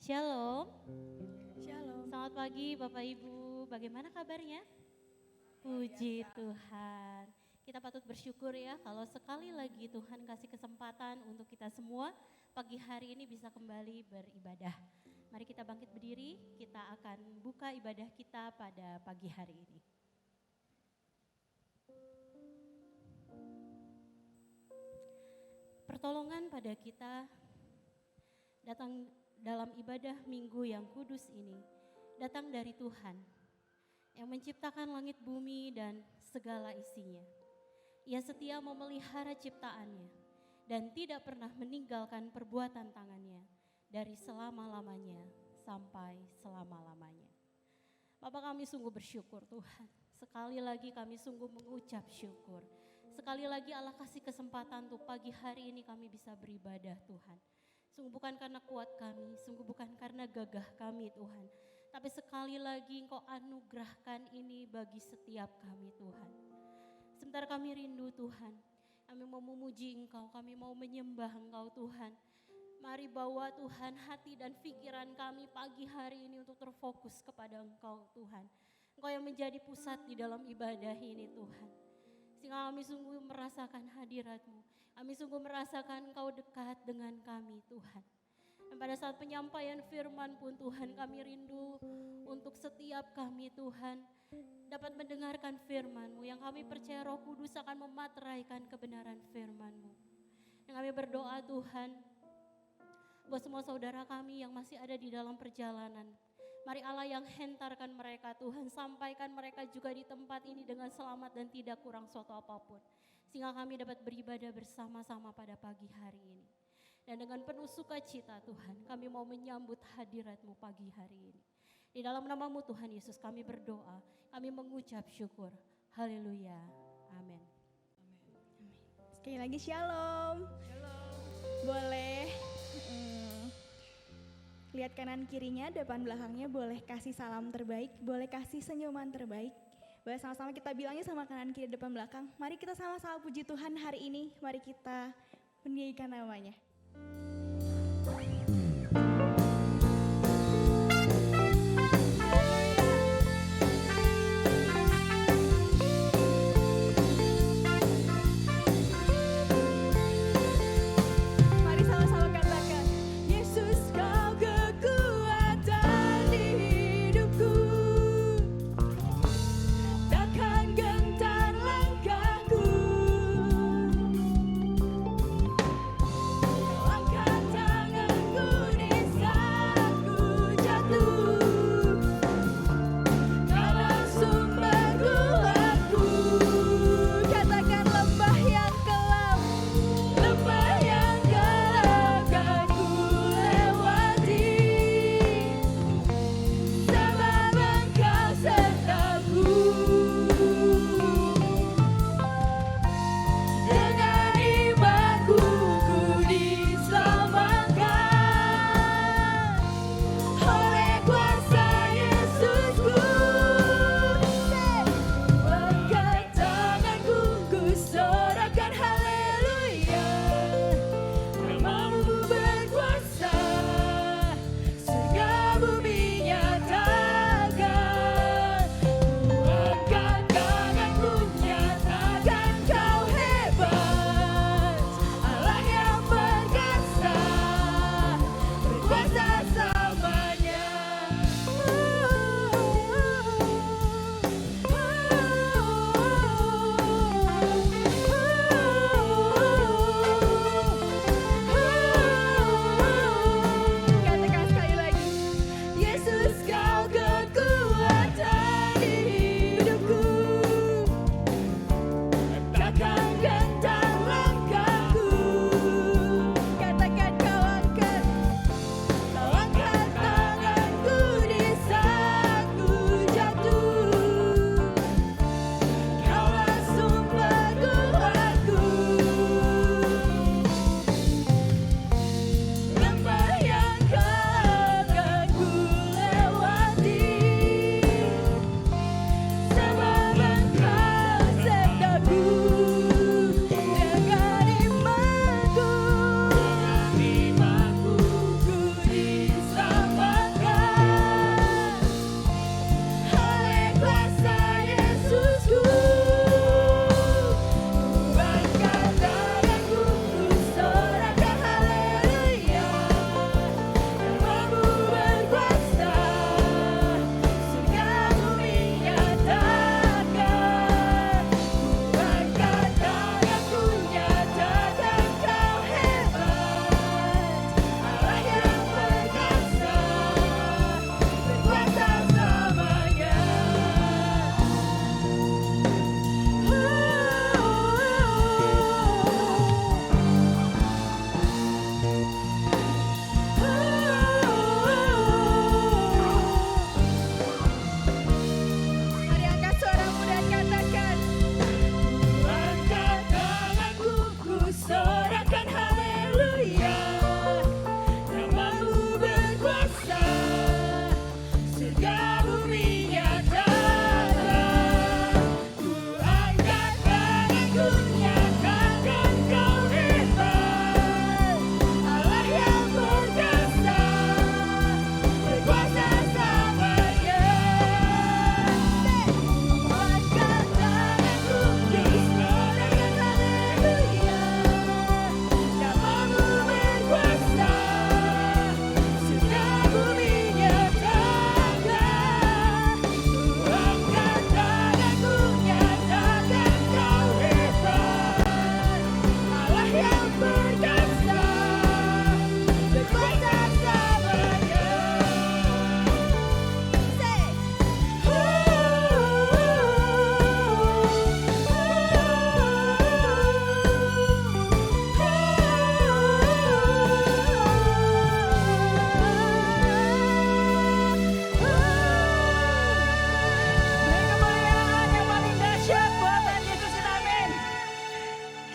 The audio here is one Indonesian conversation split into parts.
Shalom, Shalom. selamat pagi Bapak Ibu, bagaimana kabarnya? Puji Tuhan, kita patut bersyukur ya kalau sekali lagi Tuhan kasih kesempatan untuk kita semua pagi hari ini bisa kembali beribadah. Mari kita bangkit berdiri, kita akan buka ibadah kita pada pagi hari ini. Pertolongan pada kita datang dalam ibadah minggu yang kudus ini, datang dari Tuhan yang menciptakan langit bumi dan segala isinya. Ia setia memelihara ciptaannya dan tidak pernah meninggalkan perbuatan tangannya dari selama-lamanya sampai selama-lamanya. Bapak, kami sungguh bersyukur Tuhan. Sekali lagi kami sungguh mengucap syukur. Sekali lagi Allah kasih kesempatan untuk pagi hari ini kami bisa beribadah Tuhan. Sungguh bukan karena kuat kami, sungguh bukan karena gagah kami Tuhan. Tapi sekali lagi Engkau anugerahkan ini bagi setiap kami Tuhan. Sebentar kami rindu Tuhan, kami mau memuji Engkau, kami mau menyembah Engkau Tuhan. Mari bawa Tuhan hati dan pikiran kami pagi hari ini untuk terfokus kepada Engkau Tuhan. Engkau yang menjadi pusat di dalam ibadah ini Tuhan. Sehingga kami sungguh merasakan hadirat-Mu. Kami sungguh merasakan Engkau dekat dengan kami Tuhan. Dan pada saat penyampaian firman pun Tuhan, kami rindu untuk setiap kami Tuhan dapat mendengarkan firman-Mu yang kami percaya Roh Kudus akan memateraikan kebenaran firman-Mu. Dan kami berdoa Tuhan buat semua saudara kami yang masih ada di dalam perjalanan. Mari Allah yang hentarkan mereka Tuhan, sampaikan mereka juga di tempat ini dengan selamat dan tidak kurang suatu apapun. Sehingga kami dapat beribadah bersama-sama pada pagi hari ini. Dan dengan penuh sukacita Tuhan, kami mau menyambut hadirat-Mu pagi hari ini. Di dalam nama-Mu Tuhan Yesus kami berdoa, kami mengucap syukur. Haleluya. Amin. Sekali lagi shalom. Boleh lihat kanan kirinya, depan belakangnya, boleh kasih salam terbaik, boleh kasih senyuman terbaik. Boleh sama-sama kita bilangnya sama kanan kiri depan belakang. Mari kita sama-sama puji Tuhan hari ini. Mari kita meninggikan namanya. Mari sama-sama katakan, Yesus kau kekuatan di hidupku. Takkan gentar langkahku. Kau angkat tanganku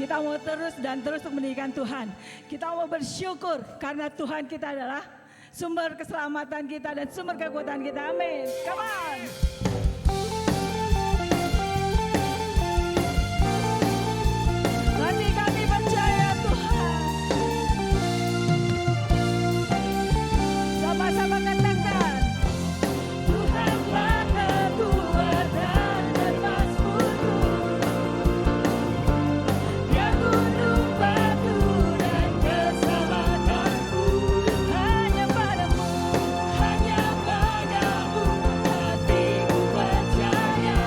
Kita mau terus dan terus meninggikan Tuhan. Kita mau bersyukur karena Tuhan kita adalah sumber keselamatan kita dan sumber kekuatan kita. Amin. Come on. Hati kami percaya Tuhan. Sama-sama katakan. Tuhanlah kekuatan dan mazmurku. Dia gunung batu dan keselamatanku. Hanya padamu hatiku percaya.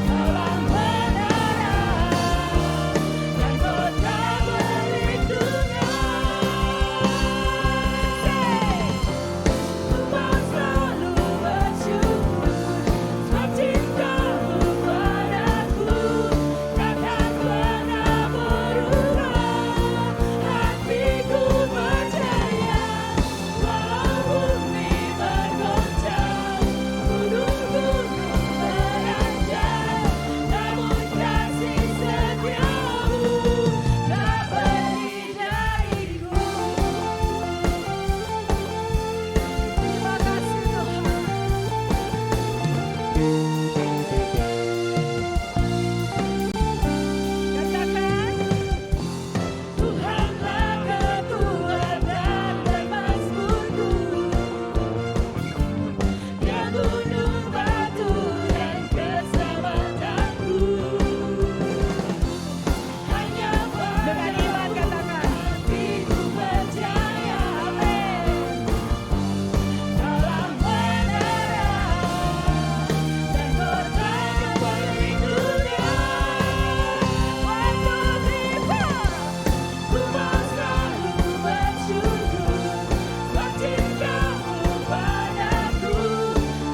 Dalam menara dan kota perlindungan. Ku mau selalu bersyukur sebab cintamu padaku takkan pernah berubah. Hatiku percaya walau bumi bergoncang, gunung-gunung beranjak, namun kasih setiamu tak pergi dariku. Terima kasih Tuhan. Katakan, Tuhanlah kekuatan dan mazmurku. Dia gunung batu dan keselamatanku. Hanya padamu hatiku percaya. Amin. Dalam menara dan kota perlindungan. Waktu tiba, ku mau selalu bersyukur sebab cintamu padaku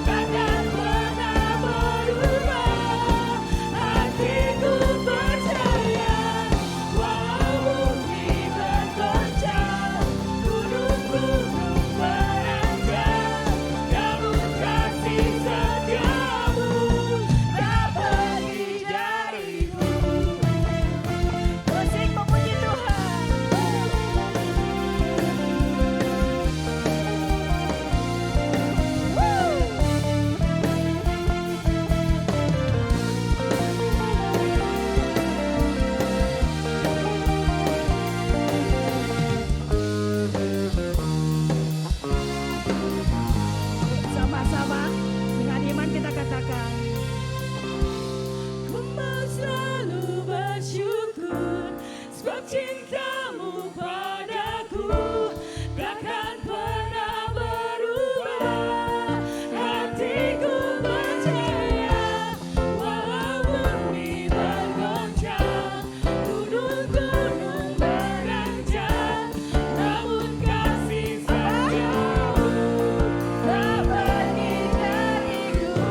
takkan pernah berubah. Hatiku percaya walau bumi bergoncang, gunung-gunung beranjak, namun kasih setiamu tak pergi dariku. Musik memuji Tuhan. Sama-sama dengan iman kita katakan. Ku mau selalu bersyukur sebab cintamu padaku takkan pernah berubah. Hatiku percaya walau bumi bergoncang, gunung-gunung beranjak, namun kasih setiamu tak pergi dariku.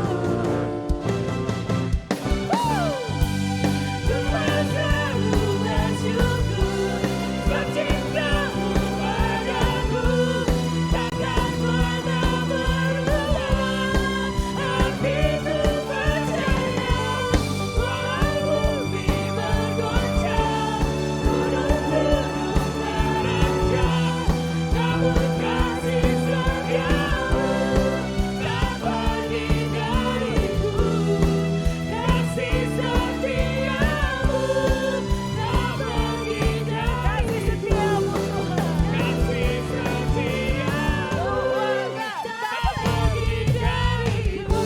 Ku mau selalu bersyukur sebab cintamu padaku takkan pernah berubah. Hatiku percaya walau bumi bergoncang, gunung-gunung beranjak, namun kasih setiamu tak pergi dariku. Kasih setiamu tak pergi dariku. Kasih setiamu tak pergi dariku.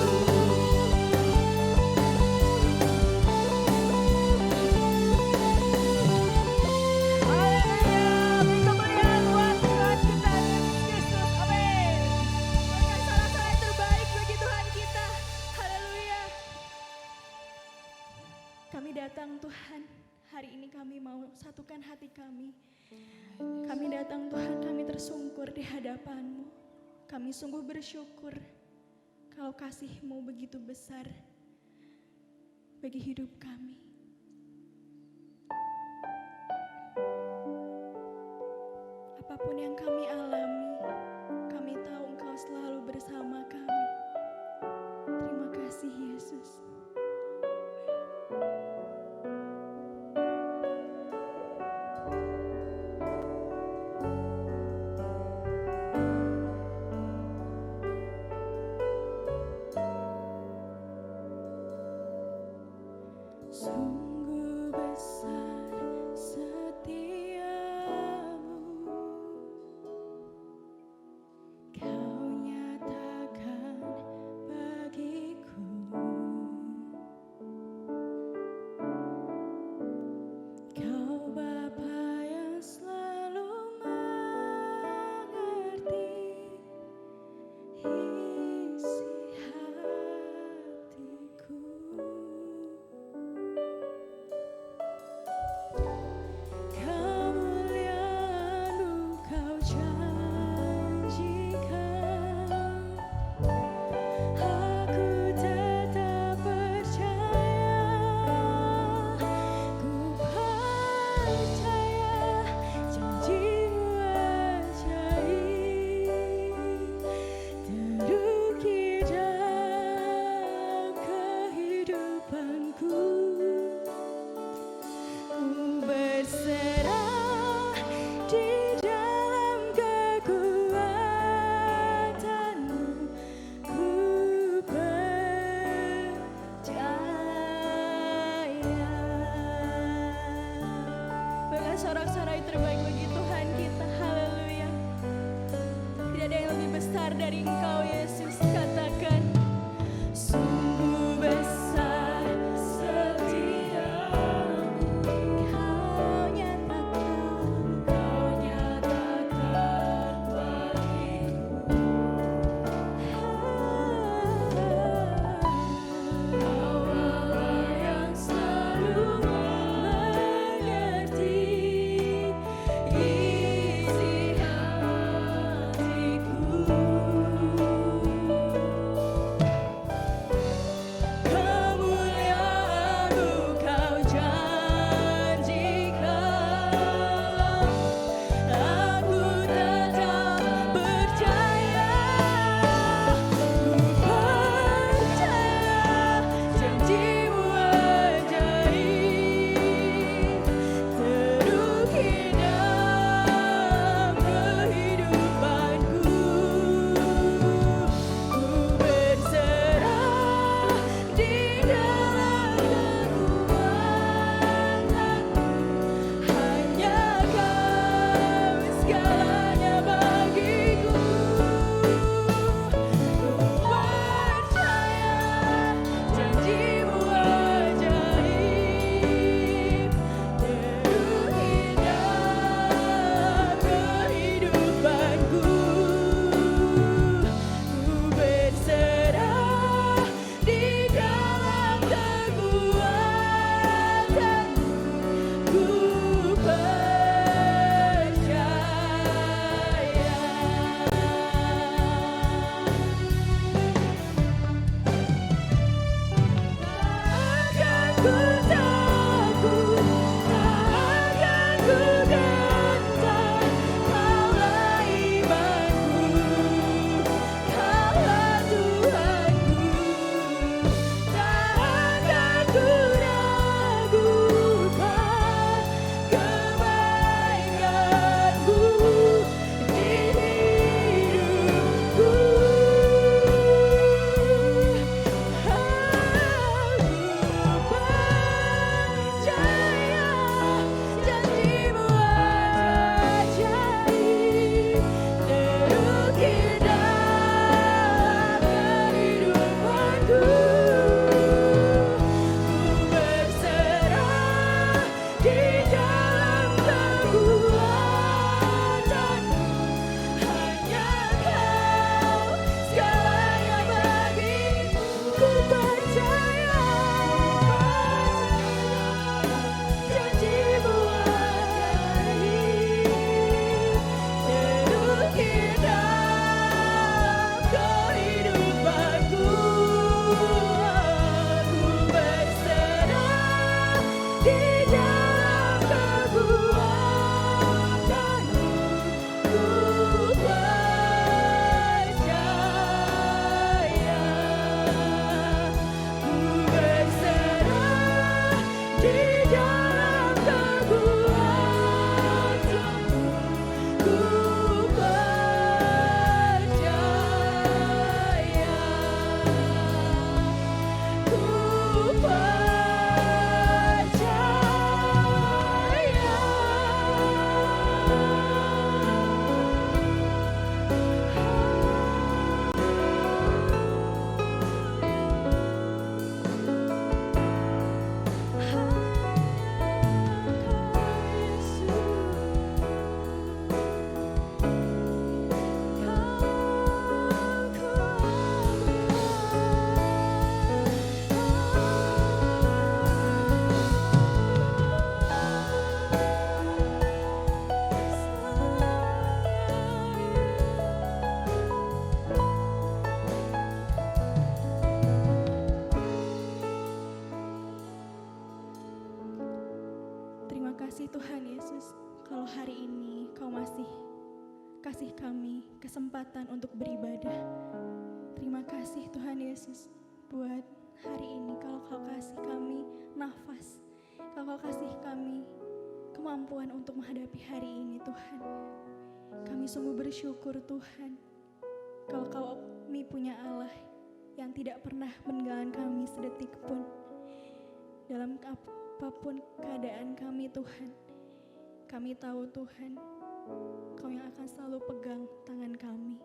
Haleluya, beri kemuliaan buat Tuhan kita Yesus Kristus. Amin. Berikan salah-salah yang terbaik bagi Tuhan kita. Haleluya. Kami datang Tuhan, hari ini kami mau satukan hati kami. Kami datang Tuhan, kami tersungkur di hadapan-Mu. Kami sungguh bersyukur kalau kasih-Mu begitu besar bagi hidup kami. Apapun yang kami alami, kami tahu Engkau selalu bersama kami. Terima kasih Yesus. Sorak-sorai terbaik bagi Tuhan kita, haleluya. Tidak ada yang lebih besar dari Engkau Yesus, katakan sungguh besar setiamu, Kau nyatakan bagiku. Kau Allah yang selalu mengerti isi hatiku. kasih Tuhan Yesus, kalau hari ini Kau masih kasih kami kesempatan untuk beribadah. Terima kasih Tuhan Yesus buat hari ini, kalau Kau kasih kami nafas, kalau Kau kasih kami kemampuan untuk menghadapi hari ini Tuhan. Kami sungguh bersyukur Tuhan, kalau Kami punya Allah yang tidak pernah meninggalkan kami sedetik pun. Dalam apapun keadaan kami Tuhan, kami tahu Tuhan, Kau yang akan selalu pegang tangan kami.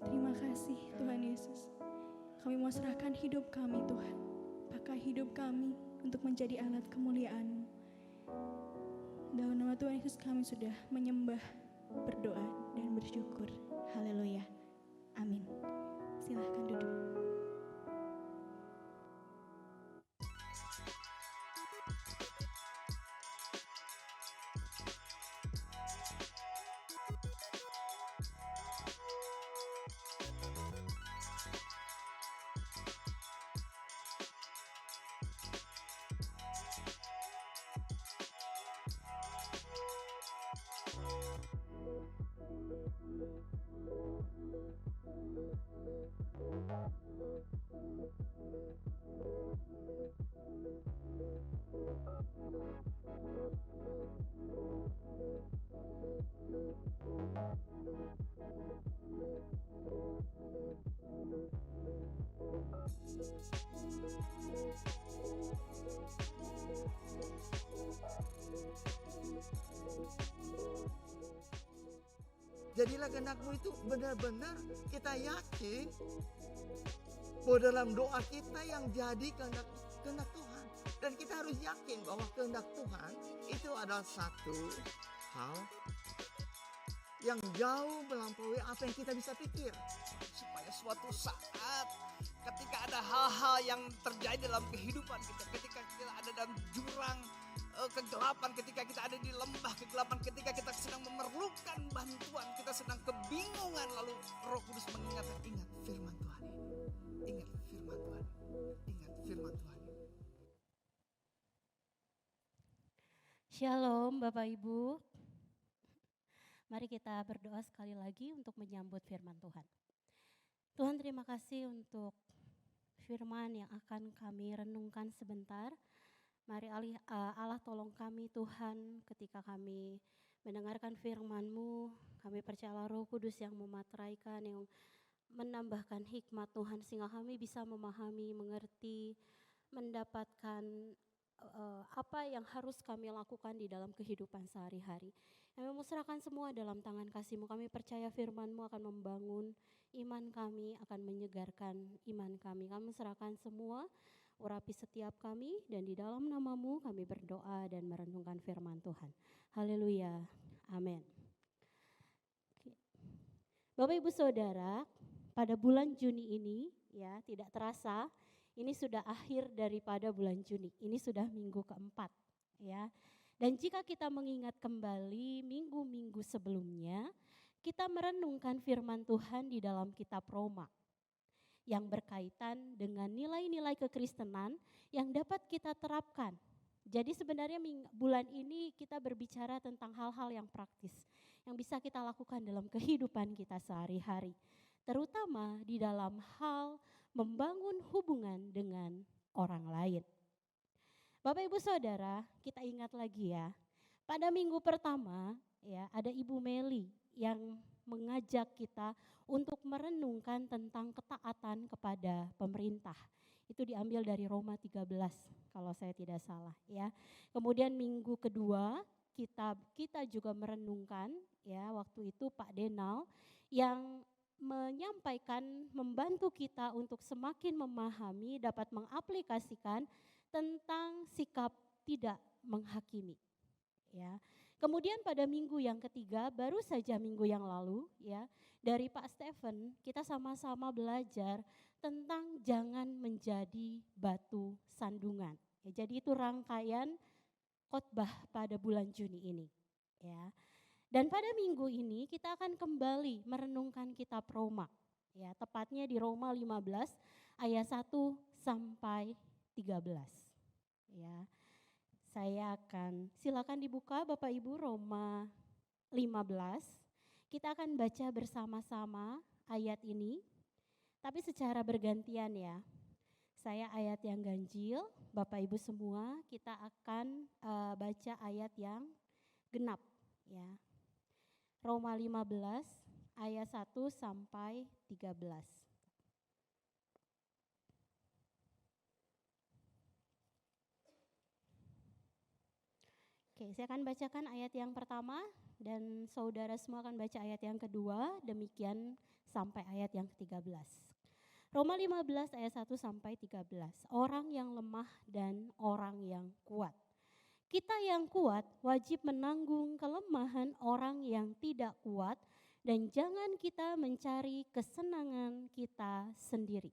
Terima kasih Tuhan Yesus. Kami mau serahkan hidup kami Tuhan. Pakai hidup kami untuk menjadi alat kemuliaan-Mu. Dalam nama Tuhan Yesus kami sudah menyembah, berdoa, dan bersyukur. Haleluya. Amin. Silahkan duduk. Jadilah kehendak-Mu itu benar-benar kita yakin bahwa dalam doa kita yang jadi kehendak Tuhan. Dan kita harus yakin bahwa kehendak Tuhan itu adalah satu hal yang jauh melampaui apa yang kita bisa pikir. Supaya suatu saat ketika ada hal-hal yang terjadi dalam kehidupan kita, ketika kita ada dalam jurang kegelapan, ketika kita ada di lembah kegelapan, ketika kita sedang memerlukan bantuan, kita sedang kebingungan, lalu Roh Kudus mengingatkan, ingat firman Tuhan ini, ingat firman Tuhan ini, ingat firman Tuhan ini. Shalom Bapak Ibu. Mari kita berdoa sekali lagi untuk menyambut firman Tuhan. Tuhan, terima kasih untuk firman yang akan kami renungkan sebentar. Mari Allah tolong kami Tuhan, ketika kami mendengarkan firman-Mu, kami percaya Roh Kudus yang memateraikan, yang menambahkan hikmat Tuhan, sehingga kami bisa memahami, mengerti, mendapatkan apa yang harus kami lakukan di dalam kehidupan sehari-hari. Kami serahkan semua dalam tangan kasih-Mu. Kami percaya firman-Mu akan membangun iman kami, akan menyegarkan iman kami. Kami serahkan semua, urapi setiap kami, dan di dalam nama-Mu kami berdoa dan merenungkan firman Tuhan. Haleluya. Amin. Bapak Ibu Saudara, pada bulan Juni ini, ya tidak terasa, ini sudah akhir daripada bulan Juni. Ini sudah minggu keempat, ya. Dan jika kita mengingat kembali minggu-minggu sebelumnya, kita merenungkan firman Tuhan di dalam kitab Roma yang berkaitan dengan nilai-nilai kekristenan yang dapat kita terapkan. Jadi sebenarnya bulan ini kita berbicara tentang hal-hal yang praktis yang bisa kita lakukan dalam kehidupan kita sehari-hari, terutama di dalam hal membangun hubungan dengan orang lain. Bapak Ibu Saudara, kita ingat lagi ya, pada minggu pertama ya ada Ibu Meli yang mengajak kita untuk merenungkan tentang ketaatan kepada pemerintah. Itu diambil dari Roma 13 kalau saya tidak salah ya. Kemudian minggu kedua kita juga merenungkan ya, waktu itu Pak Denal yang menyampaikan, membantu kita untuk semakin memahami, dapat mengaplikasikan tentang sikap tidak menghakimi ya. Kemudian pada minggu yang ketiga, baru saja minggu yang lalu ya, dari Pak Stephen kita sama-sama belajar tentang jangan menjadi batu sandungan. Ya, jadi itu rangkaian khotbah pada bulan Juni ini ya. Dan pada minggu ini kita akan kembali merenungkan kitab Roma ya, tepatnya di Roma 15 ayat 1 sampai 13 ya. Saya akan silakan dibuka Bapak Ibu Roma 15. Kita akan baca bersama-sama ayat ini, tapi secara bergantian ya. Saya ayat yang ganjil, Bapak Ibu semua kita akan baca ayat yang genap ya. Roma 15 ayat 1 sampai 13. Oke, saya akan bacakan ayat yang pertama dan saudara semua akan baca ayat yang kedua, demikian sampai ayat yang ke-13. Roma 15 ayat 1 sampai 13. Orang yang lemah dan orang yang kuat. Kita yang kuat wajib menanggung kelemahan orang yang tidak kuat dan jangan kita mencari kesenangan kita sendiri.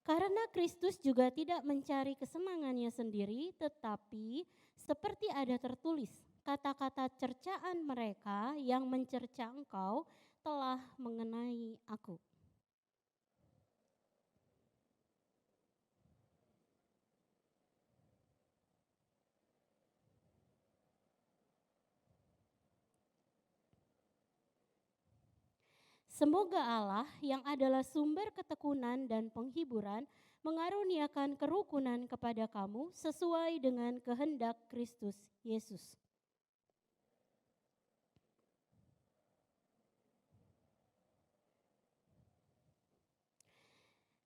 Karena Kristus juga tidak mencari kesenangannya sendiri, tetapi seperti ada tertulis, kata-kata cercaan mereka yang mencerca engkau telah mengenai aku. Semoga Allah yang adalah sumber ketekunan dan penghiburan mengaruniakan kerukunan kepada kamu sesuai dengan kehendak Kristus Yesus.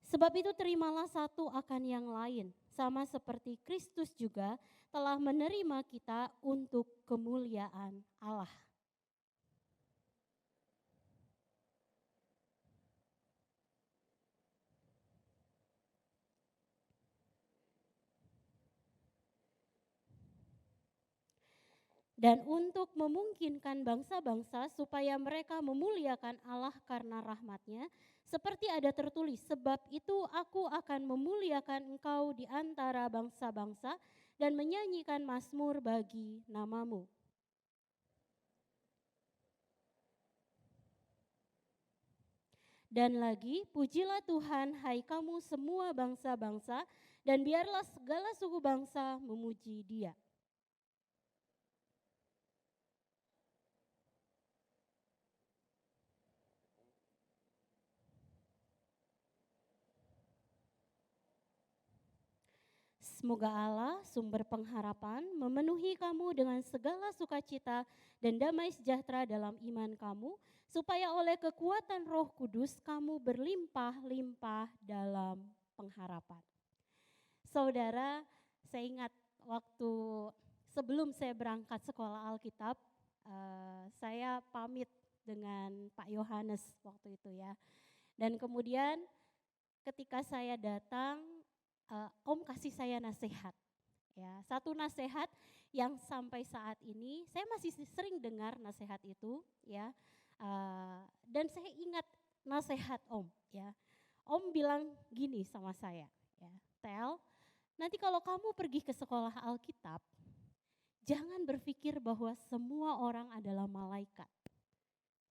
Sebab itu terimalah satu akan yang lain, sama seperti Kristus juga telah menerima kita untuk kemuliaan Allah. Dan untuk memungkinkan bangsa-bangsa supaya mereka memuliakan Allah karena rahmat-Nya, seperti ada tertulis, sebab itu aku akan memuliakan engkau di antara bangsa-bangsa dan menyanyikan mazmur bagi namamu. Dan lagi, pujilah Tuhan hai kamu semua bangsa-bangsa, dan biarlah segala suku bangsa memuji Dia. Semoga Allah, sumber pengharapan, memenuhi kamu dengan segala sukacita dan damai sejahtera dalam iman kamu, supaya oleh kekuatan Roh Kudus kamu berlimpah-limpah dalam pengharapan. Saudara, saya ingat waktu sebelum saya berangkat sekolah Alkitab, saya pamit dengan Pak Yohanes waktu itu ya. Dan kemudian ketika saya datang, Om kasih saya nasihat, ya satu nasihat yang sampai saat ini saya masih sering dengar nasihat itu, ya, dan saya ingat nasihat Om, ya. Om bilang gini sama saya, ya, Tel, nanti kalau kamu pergi ke sekolah Alkitab, jangan berpikir bahwa semua orang adalah malaikat.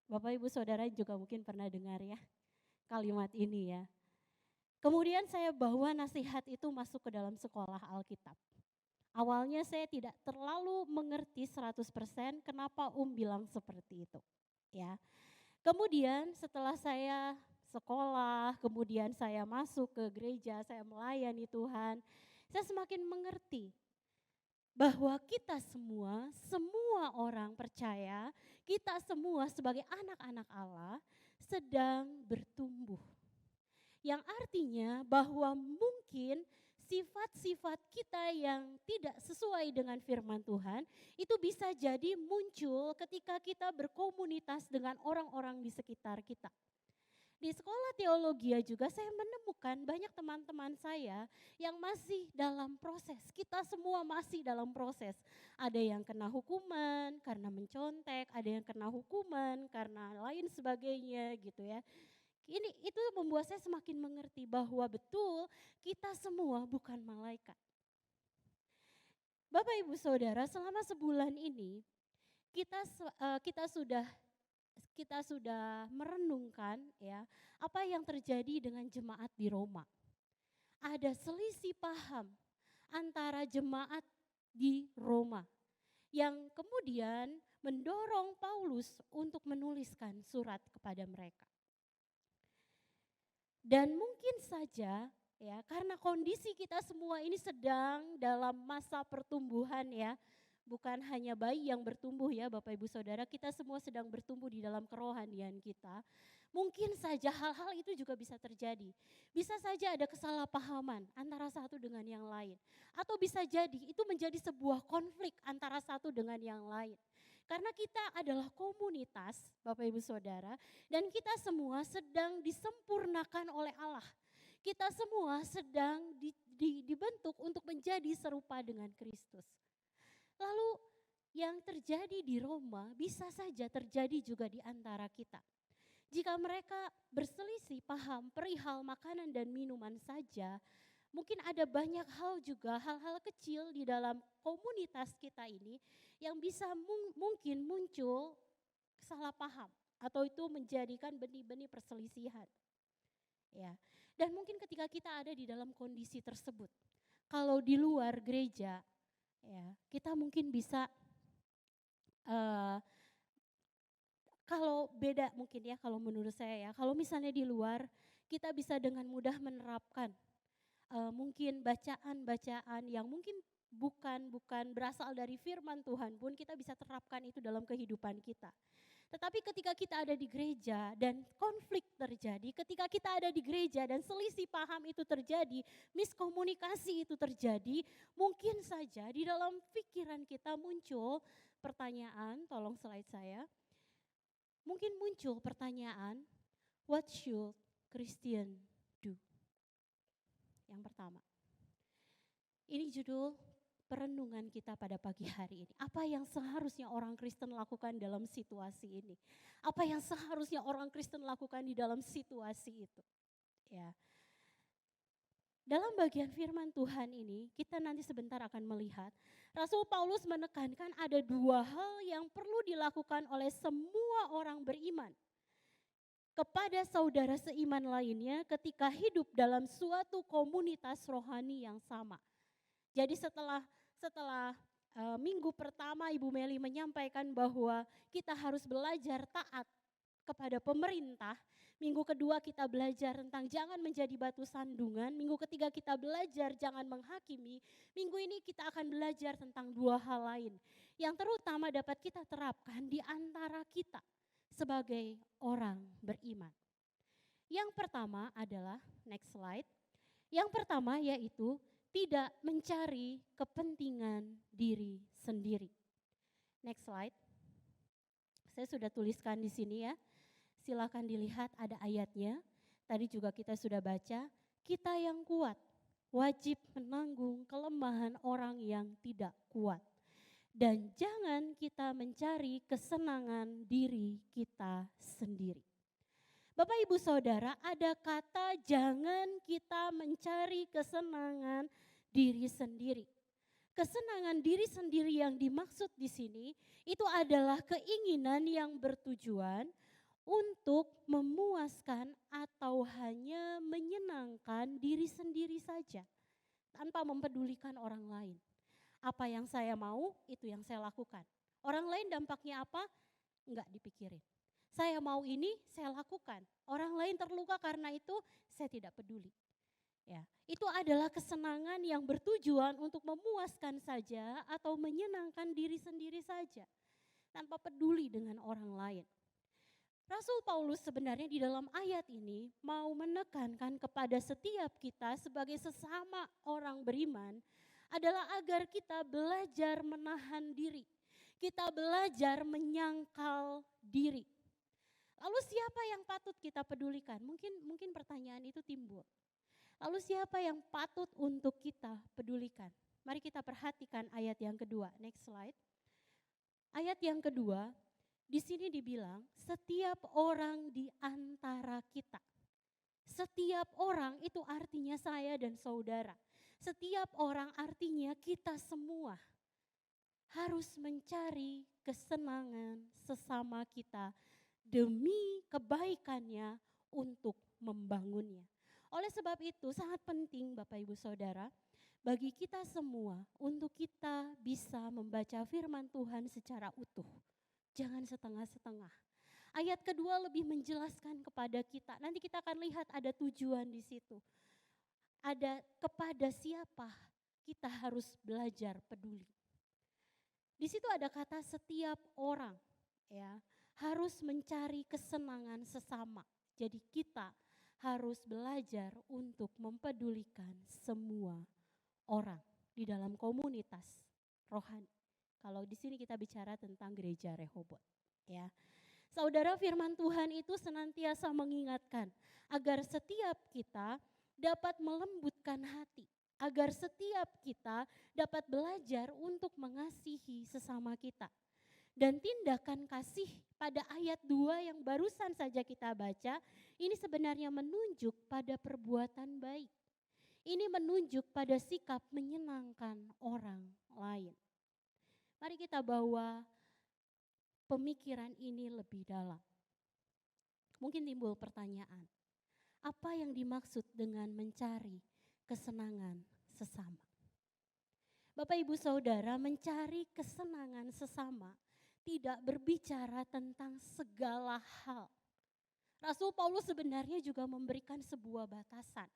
Bapak Ibu Saudara juga mungkin pernah dengar ya kalimat ini ya. Kemudian saya bawa nasihat itu masuk ke dalam sekolah Alkitab. Awalnya saya tidak terlalu mengerti 100% kenapa bilang seperti itu. Ya. Kemudian setelah saya sekolah, kemudian saya masuk ke gereja, saya melayani Tuhan, saya semakin mengerti bahwa kita semua orang percaya, kita semua sebagai anak-anak Allah sedang bertumbuh. Yang artinya bahwa mungkin sifat-sifat kita yang tidak sesuai dengan firman Tuhan itu bisa jadi muncul ketika kita berkomunitas dengan orang-orang di sekitar kita. Di sekolah teologi juga saya menemukan banyak teman-teman saya yang masih dalam proses. Kita semua masih dalam proses. Ada yang kena hukuman karena mencontek, ada yang kena hukuman karena lain sebagainya gitu ya. Itu membuat saya semakin mengerti bahwa betul kita semua bukan malaikat. Bapak Ibu Saudara, selama sebulan ini kita sudah kita sudah merenungkan ya, apa yang terjadi dengan jemaat di Roma. Ada selisih paham antara jemaat di Roma yang kemudian mendorong Paulus untuk menuliskan surat kepada mereka. Dan mungkin saja ya, karena kondisi kita semua ini sedang dalam masa pertumbuhan ya. Bukan hanya bayi yang bertumbuh ya Bapak Ibu Saudara, kita semua sedang bertumbuh di dalam kerohanian kita. Mungkin saja hal-hal itu juga bisa terjadi. Bisa saja ada kesalahpahaman antara satu dengan yang lain. Atau bisa jadi itu menjadi sebuah konflik antara satu dengan yang lain. Karena kita adalah komunitas Bapak Ibu Saudara, dan kita semua sedang disempurnakan oleh Allah. Kita semua sedang dibentuk untuk menjadi serupa dengan Kristus. Lalu yang terjadi di Roma bisa saja terjadi juga di antara kita. Jika mereka berselisih paham perihal makanan dan minuman saja, mungkin ada banyak hal juga, hal-hal kecil di dalam komunitas kita ini yang bisa mungkin muncul salah paham atau itu menjadikan benih-benih perselisihan. Ya. Dan mungkin ketika kita ada di dalam kondisi tersebut, kalau di luar gereja, ya, kita mungkin bisa kalau beda mungkin ya, kalau menurut saya ya, kalau misalnya di luar kita bisa dengan mudah menerapkan mungkin bacaan-bacaan yang mungkin bukan berasal dari firman Tuhan pun kita bisa terapkan itu dalam kehidupan kita. Tetapi ketika kita ada di gereja dan konflik terjadi, ketika kita ada di gereja dan selisih paham itu terjadi, miskomunikasi itu terjadi, mungkin saja di dalam pikiran kita muncul pertanyaan, tolong slide saya. Mungkin muncul pertanyaan, what should Christian do? Yang pertama. Ini judul perenungan kita pada pagi hari ini. Apa yang seharusnya orang Kristen lakukan dalam situasi ini? Apa yang seharusnya orang Kristen lakukan di dalam situasi itu? Ya. Dalam bagian firman Tuhan ini, kita nanti sebentar akan melihat Rasul Paulus menekankan ada dua hal yang perlu dilakukan oleh semua orang beriman kepada saudara seiman lainnya ketika hidup dalam suatu komunitas rohani yang sama. Jadi setelah minggu pertama Ibu Meli menyampaikan bahwa kita harus belajar taat kepada pemerintah. Minggu kedua kita belajar tentang jangan menjadi batu sandungan. Minggu ketiga kita belajar jangan menghakimi. Minggu ini kita akan belajar tentang dua hal lain yang terutama dapat kita terapkan di antara kita sebagai orang beriman. Yang pertama adalah, next slide. Yang pertama yaitu tidak mencari kepentingan diri sendiri. Next slide. Saya sudah tuliskan di sini ya. Silakan dilihat ada ayatnya. Tadi juga kita sudah baca. Kita yang kuat wajib menanggung kelemahan orang yang tidak kuat. Dan jangan kita mencari kesenangan diri kita sendiri. Bapak Ibu Saudara, ada kata jangan kita mencari kesenangan diri sendiri. Kesenangan diri sendiri yang dimaksud di sini itu adalah keinginan yang bertujuan untuk memuaskan atau hanya menyenangkan diri sendiri saja tanpa mempedulikan orang lain. Apa yang saya mau, itu yang saya lakukan. Orang lain dampaknya apa? Enggak dipikirin. Saya mau ini, saya lakukan. Orang lain terluka karena itu, saya tidak peduli. Ya, itu adalah kesenangan yang bertujuan untuk memuaskan saja atau menyenangkan diri sendiri saja tanpa peduli dengan orang lain. Rasul Paulus sebenarnya di dalam ayat ini mau menekankan kepada setiap kita sebagai sesama orang beriman adalah agar kita belajar menahan diri. Kita belajar menyangkal diri. Lalu siapa yang patut kita pedulikan? Mungkin pertanyaan itu timbul. Lalu siapa yang patut untuk kita pedulikan? Mari kita perhatikan ayat yang kedua. Next slide. Ayat yang kedua, di sini dibilang setiap orang di antara kita. Setiap orang itu artinya saya dan saudara. Setiap orang artinya kita semua harus mencari kesenangan sesama kita demi kebaikannya untuk membangunnya. Oleh sebab itu sangat penting Bapak Ibu Saudara bagi kita semua untuk kita bisa membaca firman Tuhan secara utuh. Jangan setengah-setengah. Ayat kedua lebih menjelaskan kepada kita. Nanti kita akan lihat ada tujuan di situ. Ada kepada siapa kita harus belajar peduli. Di situ ada kata setiap orang ya harus mencari kesenangan sesama. Jadi kita harus belajar untuk mempedulikan semua orang di dalam komunitas rohani. Kalau di sini kita bicara tentang gereja Rehobot, ya. Saudara, firman Tuhan itu senantiasa mengingatkan agar setiap kita dapat melembutkan hati, agar setiap kita dapat belajar untuk mengasihi sesama kita. Dan tindakan kasih pada ayat 2 yang barusan saja kita baca, ini sebenarnya menunjuk pada perbuatan baik. Ini menunjuk pada sikap menyenangkan orang lain. Mari kita bawa pemikiran ini lebih dalam. Mungkin timbul pertanyaan, apa yang dimaksud dengan mencari kesenangan sesama? Bapak Ibu Saudara, mencari kesenangan sesama tidak berbicara tentang segala hal. Rasul Paulus sebenarnya juga memberikan sebuah batasan.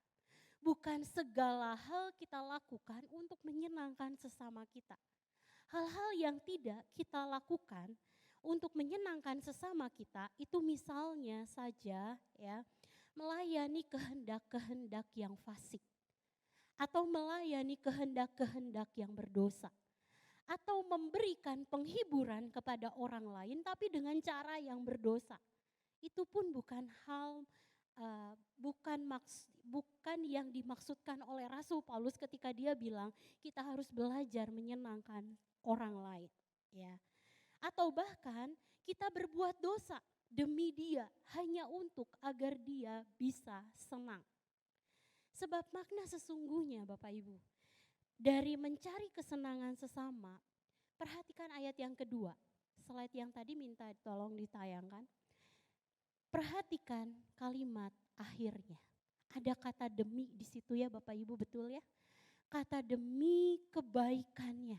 Bukan segala hal kita lakukan untuk menyenangkan sesama kita. Hal-hal yang tidak kita lakukan untuk menyenangkan sesama kita itu misalnya saja ya melayani kehendak-kehendak yang fasik. Atau melayani kehendak-kehendak yang berdosa. Atau memberikan penghiburan kepada orang lain tapi dengan cara yang berdosa. Itu pun bukan hal bukan yang dimaksudkan oleh Rasul Paulus ketika dia bilang kita harus belajar menyenangkan orang lain, ya. Atau bahkan kita berbuat dosa demi dia hanya untuk agar dia bisa senang. Sebab makna sesungguhnya Bapak Ibu dari mencari kesenangan sesama, perhatikan ayat yang kedua. Slide yang tadi minta tolong ditayangkan. Perhatikan kalimat akhirnya. Ada kata demi di situ ya Bapak Ibu, betul ya? Kata demi kebaikannya.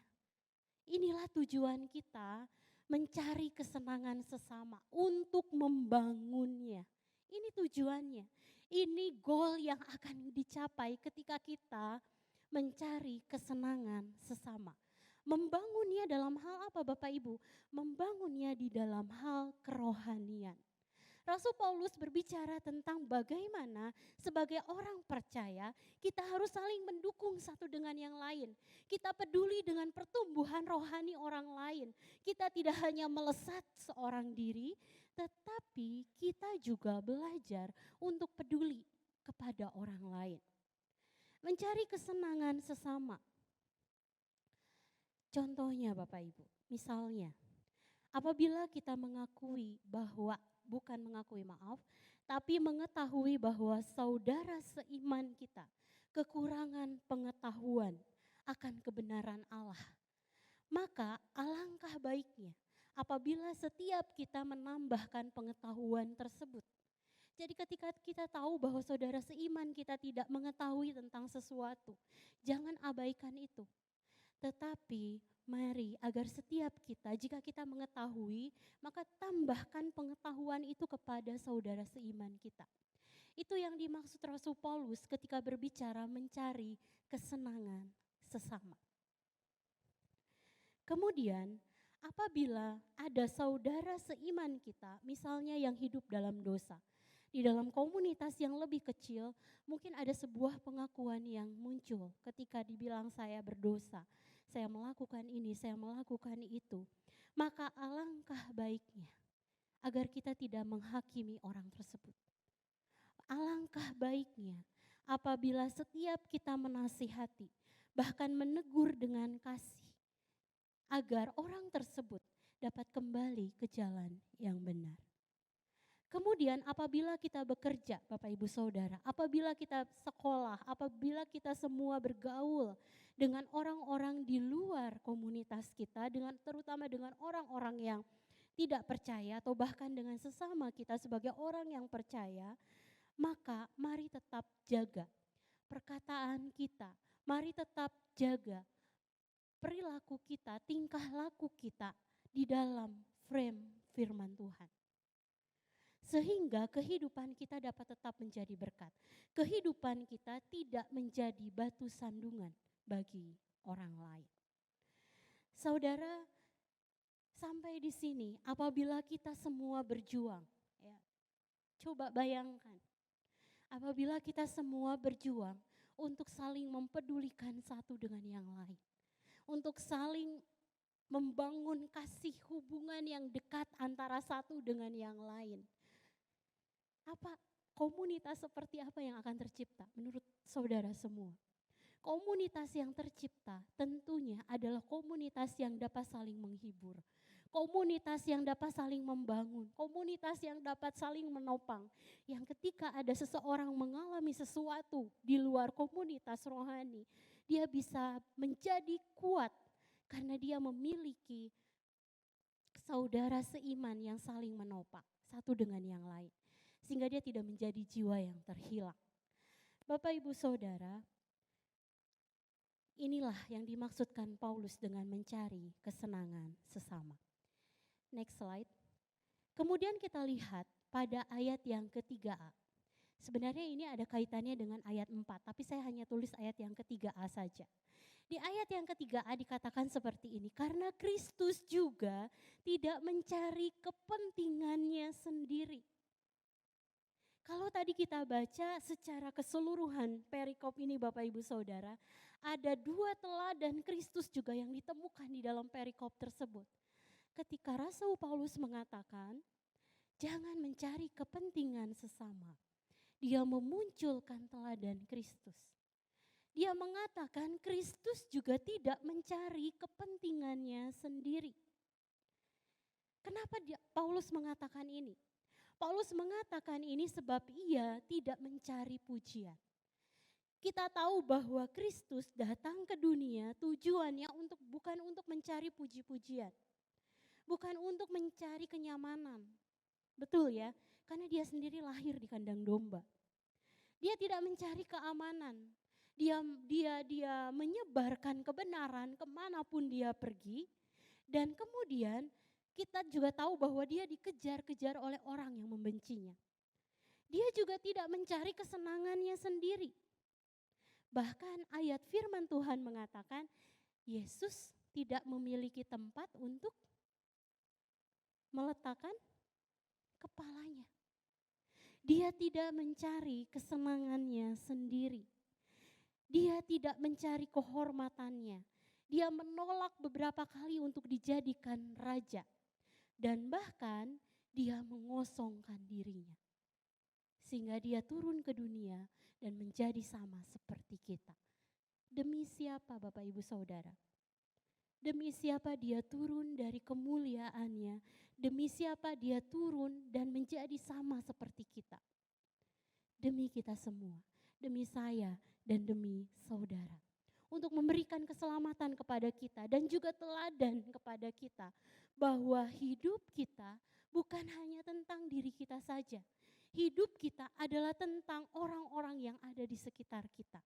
Inilah tujuan kita mencari kesenangan sesama untuk membangunnya. Ini tujuannya. Ini goal yang akan dicapai ketika kita mencari kesenangan sesama. Membangunnya dalam hal apa Bapak Ibu? Membangunnya di dalam hal kerohanian. Rasul Paulus berbicara tentang bagaimana sebagai orang percaya kita harus saling mendukung satu dengan yang lain. Kita peduli dengan pertumbuhan rohani orang lain. Kita tidak hanya melesat seorang diri, tetapi kita juga belajar untuk peduli kepada orang lain. Mencari kesenangan sesama. Contohnya Bapak Ibu, misalnya apabila kita tapi mengetahui bahwa saudara seiman kita kekurangan pengetahuan akan kebenaran Allah. Maka alangkah baiknya apabila setiap kita menambahkan pengetahuan tersebut. Jadi ketika kita tahu bahwa saudara seiman kita tidak mengetahui tentang sesuatu, jangan abaikan itu. Tetapi mari agar setiap kita jika kita mengetahui maka tambahkan pengetahuan itu kepada saudara seiman kita. Itu yang dimaksud Rasul Paulus ketika berbicara mencari kesenangan sesama. Kemudian apabila ada saudara seiman kita misalnya yang hidup dalam dosa. Di dalam komunitas yang lebih kecil mungkin ada sebuah pengakuan yang muncul ketika dibilang saya berdosa. Saya melakukan ini, saya melakukan itu. Maka alangkah baiknya agar kita tidak menghakimi orang tersebut. Alangkah baiknya apabila setiap kita menasihati, bahkan menegur dengan kasih, agar orang tersebut dapat kembali ke jalan yang benar. Kemudian apabila kita bekerja Bapak Ibu Saudara, apabila kita sekolah, apabila kita semua bergaul dengan orang-orang di luar komunitas kita, terutama dengan orang-orang yang tidak percaya atau bahkan dengan sesama kita sebagai orang yang percaya, maka mari tetap jaga perkataan kita, mari tetap jaga perilaku kita, tingkah laku kita di dalam frame firman Tuhan. Sehingga kehidupan kita dapat tetap menjadi berkat. Kehidupan kita tidak menjadi batu sandungan bagi orang lain. Saudara, sampai di sini apabila kita semua berjuang, ya, coba bayangkan, apabila kita semua berjuang untuk saling mempedulikan satu dengan yang lain, untuk saling membangun kasih hubungan yang dekat antara satu dengan yang lain. Apa komunitas seperti apa yang akan tercipta menurut saudara semua? Komunitas yang tercipta tentunya adalah komunitas yang dapat saling menghibur, komunitas yang dapat saling membangun, komunitas yang dapat saling menopang. Yang ketika ada seseorang mengalami sesuatu di luar komunitas rohani, dia bisa menjadi kuat karena dia memiliki saudara seiman yang saling menopang satu dengan yang lain. Sehingga dia tidak menjadi jiwa yang terhilang. Bapak Ibu Saudara, inilah yang dimaksudkan Paulus dengan mencari kesenangan sesama. Next slide. Kemudian kita lihat pada ayat yang ketiga A. Sebenarnya ini ada kaitannya dengan ayat 4, tapi saya hanya tulis ayat yang ketiga A saja. Di ayat yang ketiga A dikatakan seperti ini, karena Kristus juga tidak mencari kepentingannya sendiri. Kalau tadi kita baca secara keseluruhan perikop ini Bapak Ibu Saudara, ada dua teladan Kristus juga yang ditemukan di dalam perikop tersebut. Ketika Rasul Paulus mengatakan, jangan mencari kepentingan sesama. Dia memunculkan teladan Kristus. Dia mengatakan Kristus juga tidak mencari kepentingannya sendiri. Kenapa Paulus mengatakan ini? Paulus mengatakan ini sebab ia tidak mencari pujian. Kita tahu bahwa Kristus datang ke dunia tujuannya bukan untuk mencari puji-pujian. Bukan untuk mencari kenyamanan. Betul ya, karena dia sendiri lahir di kandang domba. Dia tidak mencari keamanan. Dia menyebarkan kebenaran kemanapun dia pergi. Dan kemudian kita juga tahu bahwa dia dikejar-kejar oleh orang yang membencinya. Dia juga tidak mencari kesenangannya sendiri. Bahkan ayat firman Tuhan mengatakan, Yesus tidak memiliki tempat untuk meletakkan kepalanya. Dia tidak mencari kesenangannya sendiri. Dia tidak mencari kehormatannya. Dia menolak beberapa kali untuk dijadikan raja. Dan bahkan dia mengosongkan dirinya. Sehingga dia turun ke dunia dan menjadi sama seperti kita. Demi siapa Bapak Ibu Saudara? Demi siapa dia turun dari kemuliaannya? Demi siapa dia turun dan menjadi sama seperti kita? Demi kita semua, demi saya dan demi saudara. Untuk memberikan keselamatan kepada kita dan juga teladan kepada kita. Bahwa hidup kita bukan hanya tentang diri kita saja. Hidup kita adalah tentang orang-orang yang ada di sekitar kita.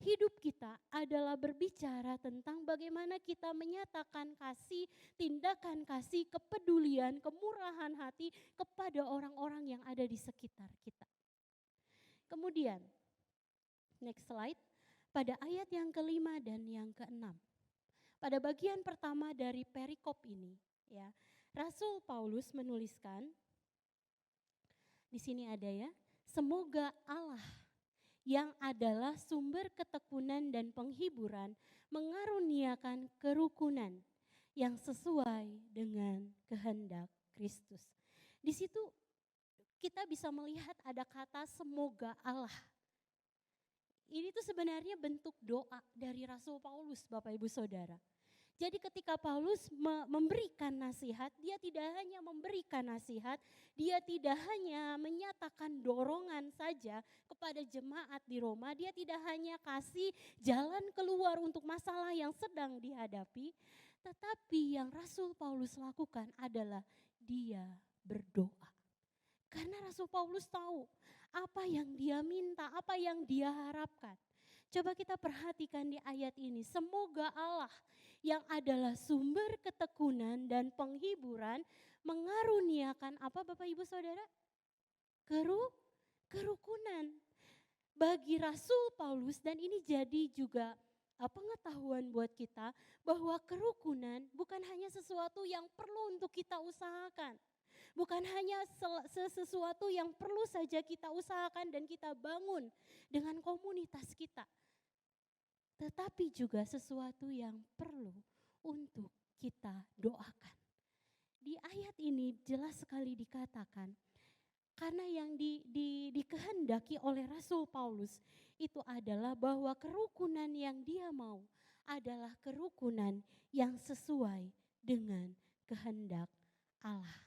Hidup kita adalah berbicara tentang bagaimana kita menyatakan kasih, tindakan kasih, kepedulian, kemurahan hati kepada orang-orang yang ada di sekitar kita. Kemudian, next slide, pada ayat yang kelima dan yang keenam. Pada bagian pertama dari perikop ini, ya, Rasul Paulus menuliskan, di sini ada ya, semoga Allah yang adalah sumber ketekunan dan penghiburan mengaruniakan kerukunan yang sesuai dengan kehendak Kristus. Di situ kita bisa melihat ada kata semoga Allah. Ini tuh sebenarnya bentuk doa dari Rasul Paulus, Bapak Ibu Saudara. Jadi ketika Paulus memberikan nasihat, dia tidak hanya memberikan nasihat, dia tidak hanya menyatakan dorongan saja kepada jemaat di Roma, dia tidak hanya kasih jalan keluar untuk masalah yang sedang dihadapi, tetapi yang Rasul Paulus lakukan adalah dia berdoa. Karena Rasul Paulus tahu apa yang dia minta, apa yang dia harapkan. Coba kita perhatikan di ayat ini. Semoga Allah yang adalah sumber ketekunan dan penghiburan mengaruniakan apa Bapak Ibu Saudara? Kerukunan bagi Rasul Paulus, dan ini jadi juga pengetahuan buat kita bahwa kerukunan bukan hanya sesuatu yang perlu untuk kita usahakan. Bukan hanya sesuatu yang perlu saja kita usahakan dan kita bangun dengan komunitas kita. Tetapi juga sesuatu yang perlu untuk kita doakan. Di ayat ini jelas sekali dikatakan, karena yang dikehendaki oleh Rasul Paulus itu adalah bahwa kerukunan yang dia mau adalah kerukunan yang sesuai dengan kehendak Allah.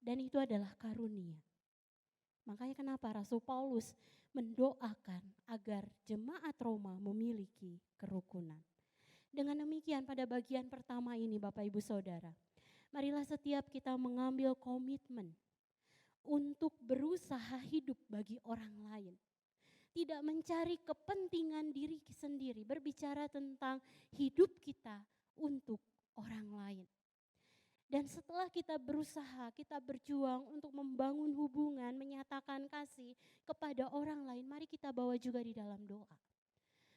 Dan itu adalah karunia. Makanya kenapa Rasul Paulus mendoakan agar jemaat Roma memiliki kerukunan. Dengan demikian pada bagian pertama ini Bapak Ibu Saudara, marilah setiap kita mengambil komitmen untuk berusaha hidup bagi orang lain. Tidak mencari kepentingan diri sendiri, berbicara tentang hidup kita untuk orang lain. Dan setelah kita berusaha, kita berjuang untuk membangun hubungan, menyatakan kasih kepada orang lain, mari kita bawa juga di dalam doa.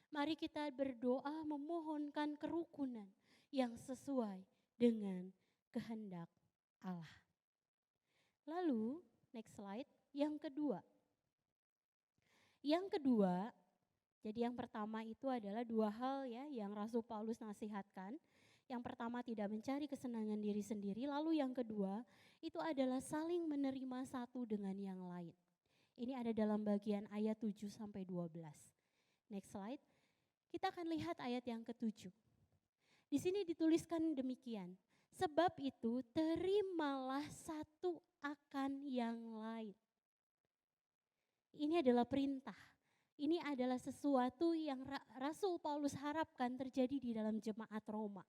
Mari kita berdoa memohonkan kerukunan yang sesuai dengan kehendak Allah. Lalu, next slide, yang kedua. Yang kedua, jadi yang pertama itu adalah dua hal ya yang Rasul Paulus nasihatkan. Yang pertama tidak mencari kesenangan diri sendiri, lalu yang kedua itu adalah saling menerima satu dengan yang lain. Ini ada dalam bagian ayat 7 sampai 12. Next slide. Kita akan lihat ayat yang ke-7. Di sini dituliskan demikian. Sebab itu terimalah satu akan yang lain. Ini adalah perintah. Ini adalah sesuatu yang Rasul Paulus harapkan terjadi di dalam jemaat Roma.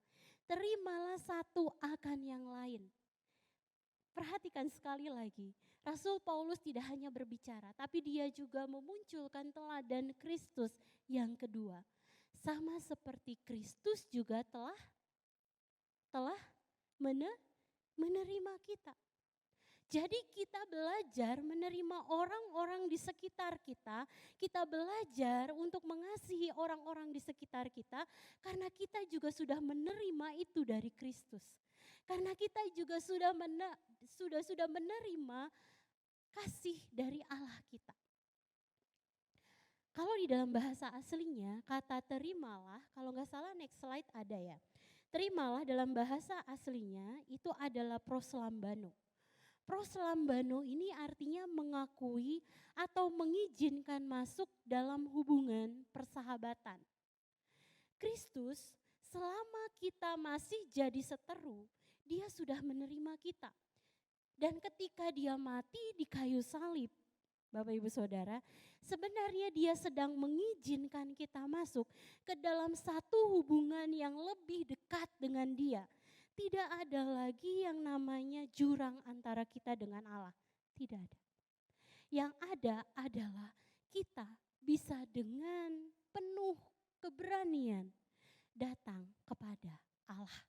Terimalah satu akan yang lain. Perhatikan sekali lagi, Rasul Paulus tidak hanya berbicara, tapi dia juga memunculkan teladan Kristus yang kedua. Sama seperti Kristus juga telah menerima kita. Jadi kita belajar menerima orang-orang di sekitar kita, kita belajar untuk mengasihi orang-orang di sekitar kita karena kita juga sudah menerima itu dari Kristus. Karena kita juga sudah menerima kasih dari Allah kita. Kalau di dalam bahasa aslinya kata terimalah, kalau nggak salah next slide ada ya. Terimalah dalam bahasa aslinya itu adalah proslambano. Proslambano ini artinya mengakui atau mengizinkan masuk dalam hubungan persahabatan. Kristus selama kita masih jadi seteru, dia sudah menerima kita. Dan ketika dia mati di kayu salib, Bapak Ibu Saudara, sebenarnya dia sedang mengizinkan kita masuk ke dalam satu hubungan yang lebih dekat dengan dia. Tidak ada lagi yang namanya jurang antara kita dengan Allah. Tidak ada. Yang ada adalah kita bisa dengan penuh keberanian datang kepada Allah.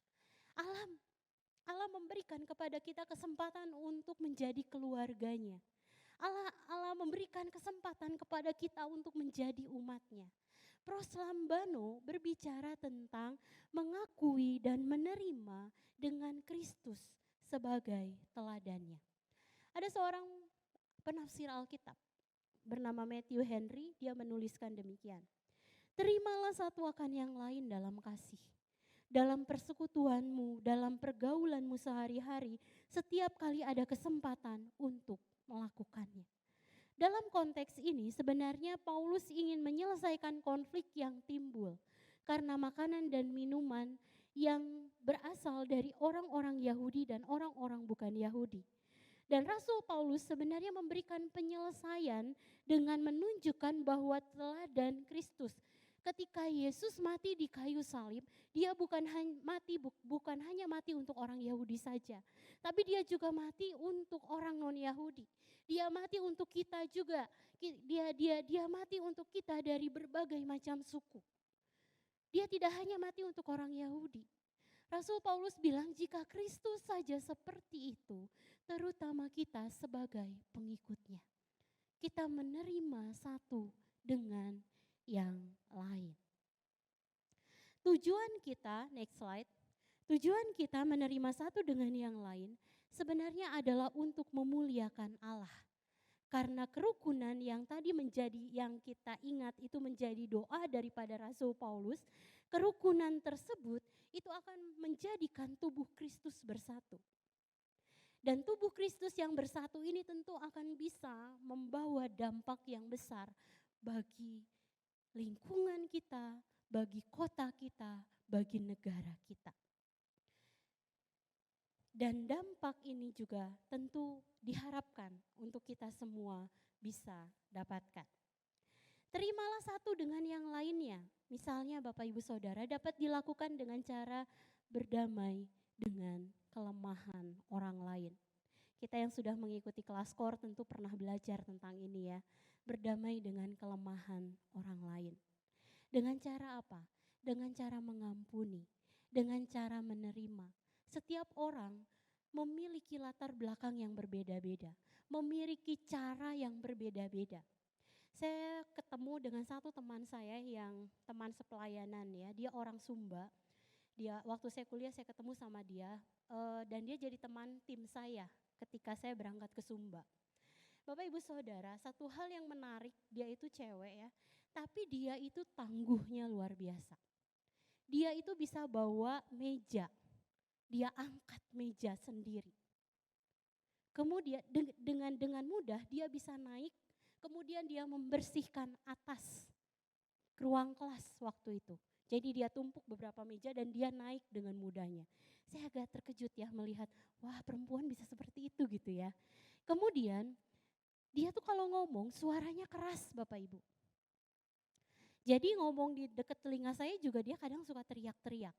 Allah memberikan kepada kita kesempatan untuk menjadi keluarganya. Allah memberikan kesempatan kepada kita untuk menjadi umatnya. Proslambano berbicara tentang mengakui dan menerima dengan Kristus sebagai teladannya. Ada seorang penafsir Alkitab bernama Matthew Henry, dia menuliskan demikian. Terimalah satu akan yang lain dalam kasih. Dalam persekutuanmu, dalam pergaulanmu sehari-hari, setiap kali ada kesempatan untuk melakukannya. Dalam konteks ini sebenarnya Paulus ingin menyelesaikan konflik yang timbul karena makanan dan minuman yang berasal dari orang-orang Yahudi dan orang-orang bukan Yahudi. Dan Rasul Paulus sebenarnya memberikan penyelesaian dengan menunjukkan bahwa teladan Kristus Ketika Yesus mati di kayu salib, dia bukan hanya mati untuk orang Yahudi saja, tapi dia juga mati untuk orang non-Yahudi. Dia mati untuk kita juga. Dia mati untuk kita dari berbagai macam suku. Dia tidak hanya mati untuk orang Yahudi. Rasul Paulus bilang jika Kristus saja seperti itu, terutama kita sebagai pengikutnya. Kita menerima satu dengan yang lain. Tujuan kita, next slide, tujuan kita menerima satu dengan yang lain sebenarnya adalah untuk memuliakan Allah. Karena kerukunan yang tadi yang kita ingat itu menjadi doa daripada Rasul Paulus, kerukunan tersebut itu akan menjadikan tubuh Kristus bersatu. Dan tubuh Kristus yang bersatu ini tentu akan bisa membawa dampak yang besar bagi lingkungan kita, bagi kota kita, bagi negara kita. Dan dampak ini juga tentu diharapkan untuk kita semua bisa dapatkan. Terimalah satu dengan yang lainnya. Misalnya Bapak Ibu Saudara dapat dilakukan dengan cara berdamai dengan kelemahan orang lain. Kita yang sudah mengikuti kelas core tentu pernah belajar tentang ini ya. Berdamai dengan kelemahan orang lain. Dengan cara apa? Dengan cara mengampuni, dengan cara menerima. Setiap orang memiliki latar belakang yang berbeda-beda, memiliki cara yang berbeda-beda. Saya ketemu dengan satu teman saya yang teman sepelayanan ya, dia orang Sumba. Waktu saya kuliah saya ketemu sama dia dan dia jadi teman tim saya ketika saya berangkat ke Sumba. Bapak Ibu Saudara, satu hal yang menarik, dia itu cewek ya, tapi dia itu tangguhnya luar biasa. Dia itu bisa bawa meja, dia angkat meja sendiri. Kemudian dengan mudah dia bisa naik, kemudian dia membersihkan atas ruang kelas waktu itu. Jadi dia tumpuk beberapa meja dan dia naik dengan mudahnya. Saya agak terkejut ya melihat, wah perempuan bisa seperti itu gitu ya. Kemudian dia tuh kalau ngomong suaranya keras Bapak Ibu. Jadi ngomong di dekat telinga saya juga dia kadang suka teriak-teriak.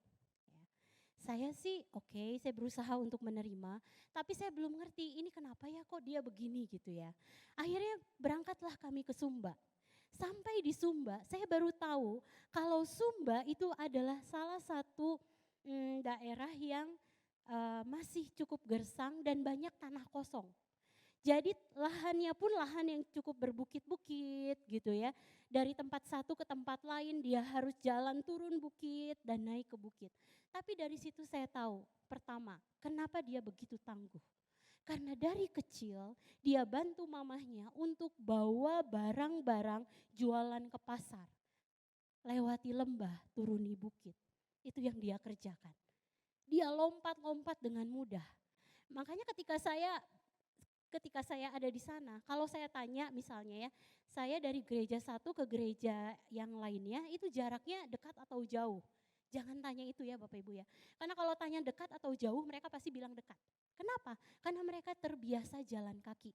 Saya sih oke, saya berusaha untuk menerima, tapi saya belum ngerti ini kenapa ya kok dia begini gitu ya. Akhirnya berangkatlah kami ke Sumba. Sampai di Sumba, saya baru tahu kalau Sumba itu adalah salah satu daerah yang masih cukup gersang dan banyak tanah kosong. Jadi lahannya pun lahan yang cukup berbukit-bukit gitu ya. Dari tempat satu ke tempat lain dia harus jalan turun bukit dan naik ke bukit. Tapi dari situ saya tahu, pertama, kenapa dia begitu tangguh. Karena dari kecil dia bantu mamahnya untuk bawa barang-barang jualan ke pasar. Lewati lembah, turuni bukit. Itu yang dia kerjakan. Dia lompat-lompat dengan mudah. Makanya ketika saya ada di sana, kalau saya tanya misalnya ya, saya dari gereja satu ke gereja yang lainnya itu jaraknya dekat atau jauh. Jangan tanya itu ya Bapak Ibu ya. Karena kalau tanya dekat atau jauh mereka pasti bilang dekat. Kenapa? Karena mereka terbiasa jalan kaki.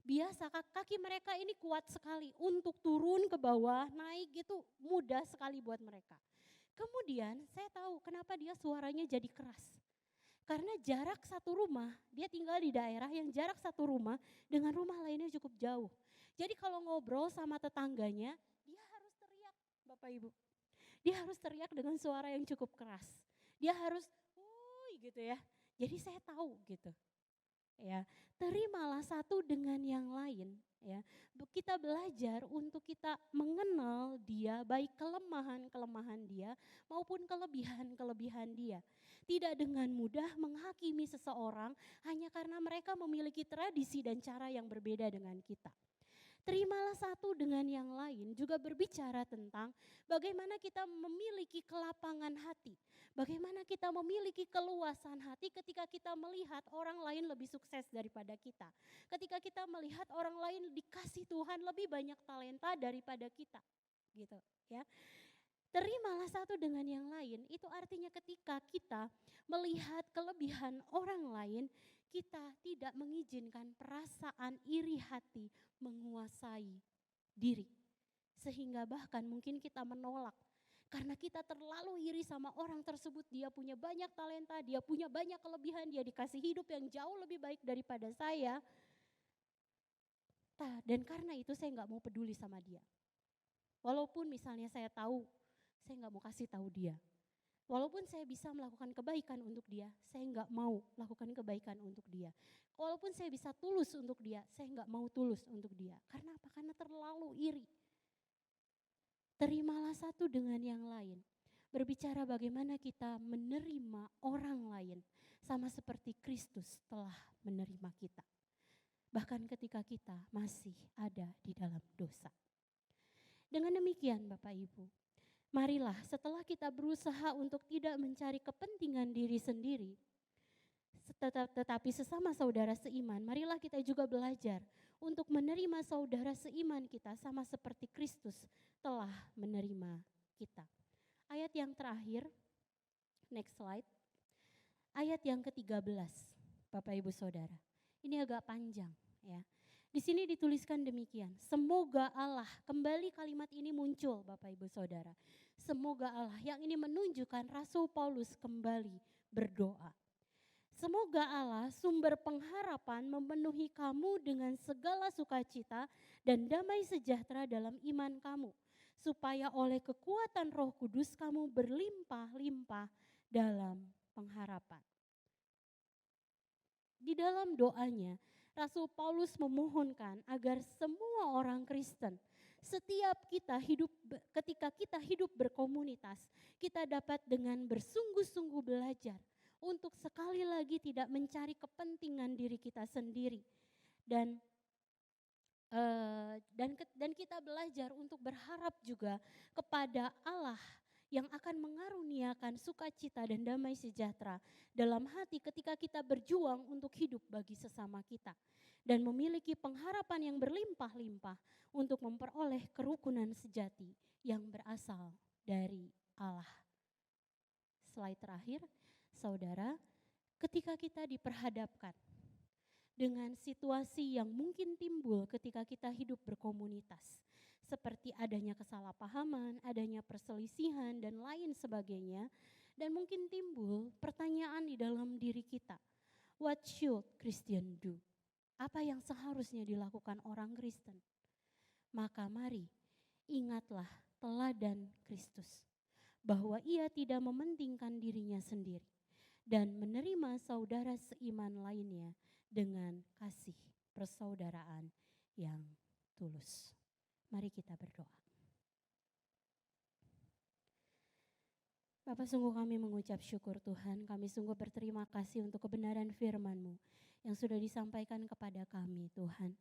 Biasa kaki mereka ini kuat sekali untuk turun ke bawah, naik itu mudah sekali buat mereka. Kemudian saya tahu kenapa dia suaranya jadi keras. Karena jarak satu rumah, dia tinggal di daerah yang jarak satu rumah dengan rumah lainnya cukup jauh. Jadi kalau ngobrol sama tetangganya, dia harus teriak Bapak Ibu. Dia harus teriak dengan suara yang cukup keras. Dia harus, wuih gitu ya. Jadi saya tahu gitu. Ya, terimalah satu dengan yang lain. Ya, kita belajar untuk kita mengenal dia, baik kelemahan-kelemahan dia maupun kelebihan-kelebihan dia. Tidak dengan mudah menghakimi seseorang hanya karena mereka memiliki tradisi dan cara yang berbeda dengan kita. Terimalah satu dengan yang lain juga berbicara tentang bagaimana kita memiliki kelapangan hati. Bagaimana kita memiliki keluasan hati ketika kita melihat orang lain lebih sukses daripada kita. Ketika kita melihat orang lain dikasih Tuhan lebih banyak talenta daripada kita. Gitu ya. Terimalah satu dengan yang lain, itu artinya ketika kita melihat kelebihan orang lain, kita tidak mengizinkan perasaan iri hati menguasai diri. Sehingga bahkan mungkin kita menolak. Karena kita terlalu iri sama orang tersebut, dia punya banyak talenta, dia punya banyak kelebihan, dia dikasih hidup yang jauh lebih baik daripada saya. Dan karena itu saya nggak mau peduli sama dia. Walaupun misalnya saya tahu, saya nggak mau kasih tahu dia. Walaupun saya bisa melakukan kebaikan untuk dia, saya nggak mau lakukan kebaikan untuk dia. Walaupun saya bisa tulus untuk dia, saya nggak mau tulus untuk dia. Karena apa? Karena terlalu iri. Terimalah satu dengan yang lain. Berbicara bagaimana kita menerima orang lain. Sama seperti Kristus telah menerima kita. Bahkan ketika kita masih ada di dalam dosa. Dengan demikian Bapak Ibu, marilah setelah kita berusaha untuk tidak mencari kepentingan diri sendiri, tetapi sesama saudara seiman, marilah kita juga belajar untuk menerima saudara seiman kita sama seperti Kristus telah menerima kita. Ayat yang terakhir, next slide. Ayat yang ke-13, Bapak Ibu Saudara. Ini agak panjang ya. Di sini dituliskan demikian, semoga Allah, kembali kalimat ini muncul Bapak Ibu Saudara. Semoga Allah, yang ini menunjukkan Rasul Paulus kembali berdoa. Semoga Allah sumber pengharapan memenuhi kamu dengan segala sukacita dan damai sejahtera dalam iman kamu. Supaya oleh kekuatan Roh Kudus kamu berlimpah-limpah dalam pengharapan. Di dalam doanya, Rasul Paulus memohonkan agar semua orang Kristen, ketika kita hidup berkomunitas, kita dapat dengan bersungguh-sungguh belajar untuk sekali lagi tidak mencari kepentingan diri kita sendiri. Dan kita belajar untuk berharap juga kepada Allah yang akan mengaruniakan sukacita dan damai sejahtera dalam hati ketika kita berjuang untuk hidup bagi sesama kita. Dan memiliki pengharapan yang berlimpah-limpah untuk memperoleh kerukunan sejati yang berasal dari Allah. Slide terakhir, saudara, ketika kita diperhadapkan dengan situasi yang mungkin timbul ketika kita hidup berkomunitas, seperti adanya kesalahpahaman, adanya perselisihan dan lain sebagainya, dan mungkin timbul pertanyaan di dalam diri kita, what should Christian do? Apa yang seharusnya dilakukan orang Kristen? Maka mari ingatlah teladan Kristus, bahwa ia tidak mementingkan dirinya sendiri dan menerima saudara seiman lainnya dengan kasih persaudaraan yang tulus. Mari kita berdoa. Bapak, sungguh kami mengucap syukur Tuhan, kami sungguh berterima kasih untuk kebenaran firman-Mu yang sudah disampaikan kepada kami Tuhan.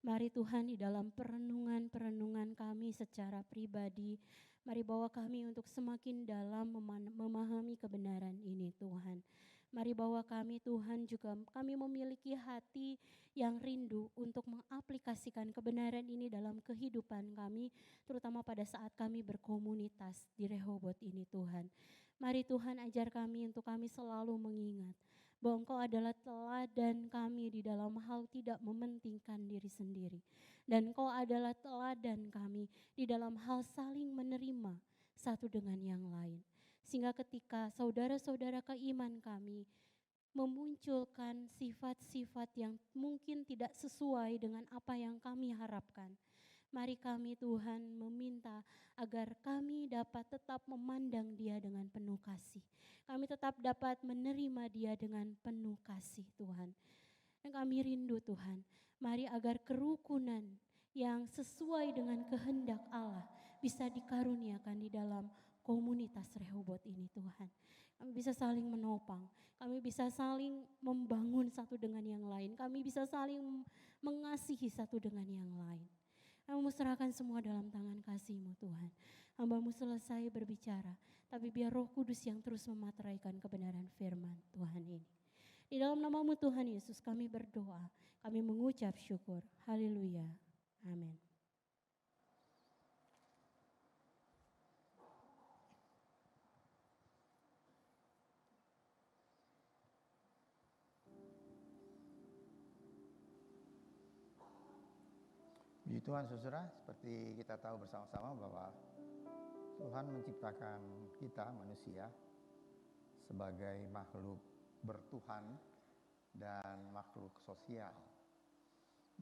Mari Tuhan di dalam perenungan kami secara pribadi, mari bawa kami untuk semakin dalam memahami kebenaran ini Tuhan. Mari bawa kami Tuhan juga kami memiliki hati yang rindu untuk mengaplikasikan kebenaran ini dalam kehidupan kami, terutama pada saat kami berkomunitas di Rehoboth ini Tuhan. Mari Tuhan ajar kami untuk kami selalu mengingat bahwa Engkau adalah teladan kami di dalam hal tidak mementingkan diri sendiri. Dan Engkau adalah teladan kami di dalam hal saling menerima satu dengan yang lain. Sehingga ketika saudara-saudara keiman kami memunculkan sifat-sifat yang mungkin tidak sesuai dengan apa yang kami harapkan, mari kami Tuhan meminta agar kami dapat tetap memandang dia dengan penuh kasih. Kami tetap dapat menerima dia dengan penuh kasih Tuhan. Dan kami rindu Tuhan, mari agar kerukunan yang sesuai dengan kehendak Allah bisa dikaruniakan di dalam komunitas Rehoboth ini Tuhan. Kami bisa saling menopang, kami bisa saling membangun satu dengan yang lain, kami bisa saling mengasihi satu dengan yang lain. Kami serahkan semua dalam tangan kasih-Mu Tuhan. Hamba-Mu selesai berbicara, tapi biar Roh Kudus yang terus memateraikan kebenaran firman Tuhan ini. Di dalam nama-Mu Tuhan Yesus kami berdoa, kami mengucap syukur. Haleluya. Amin. Puji Tuhan saudara, seperti kita tahu bersama-sama bahwa Tuhan menciptakan kita manusia sebagai makhluk bertuhan dan makhluk sosial.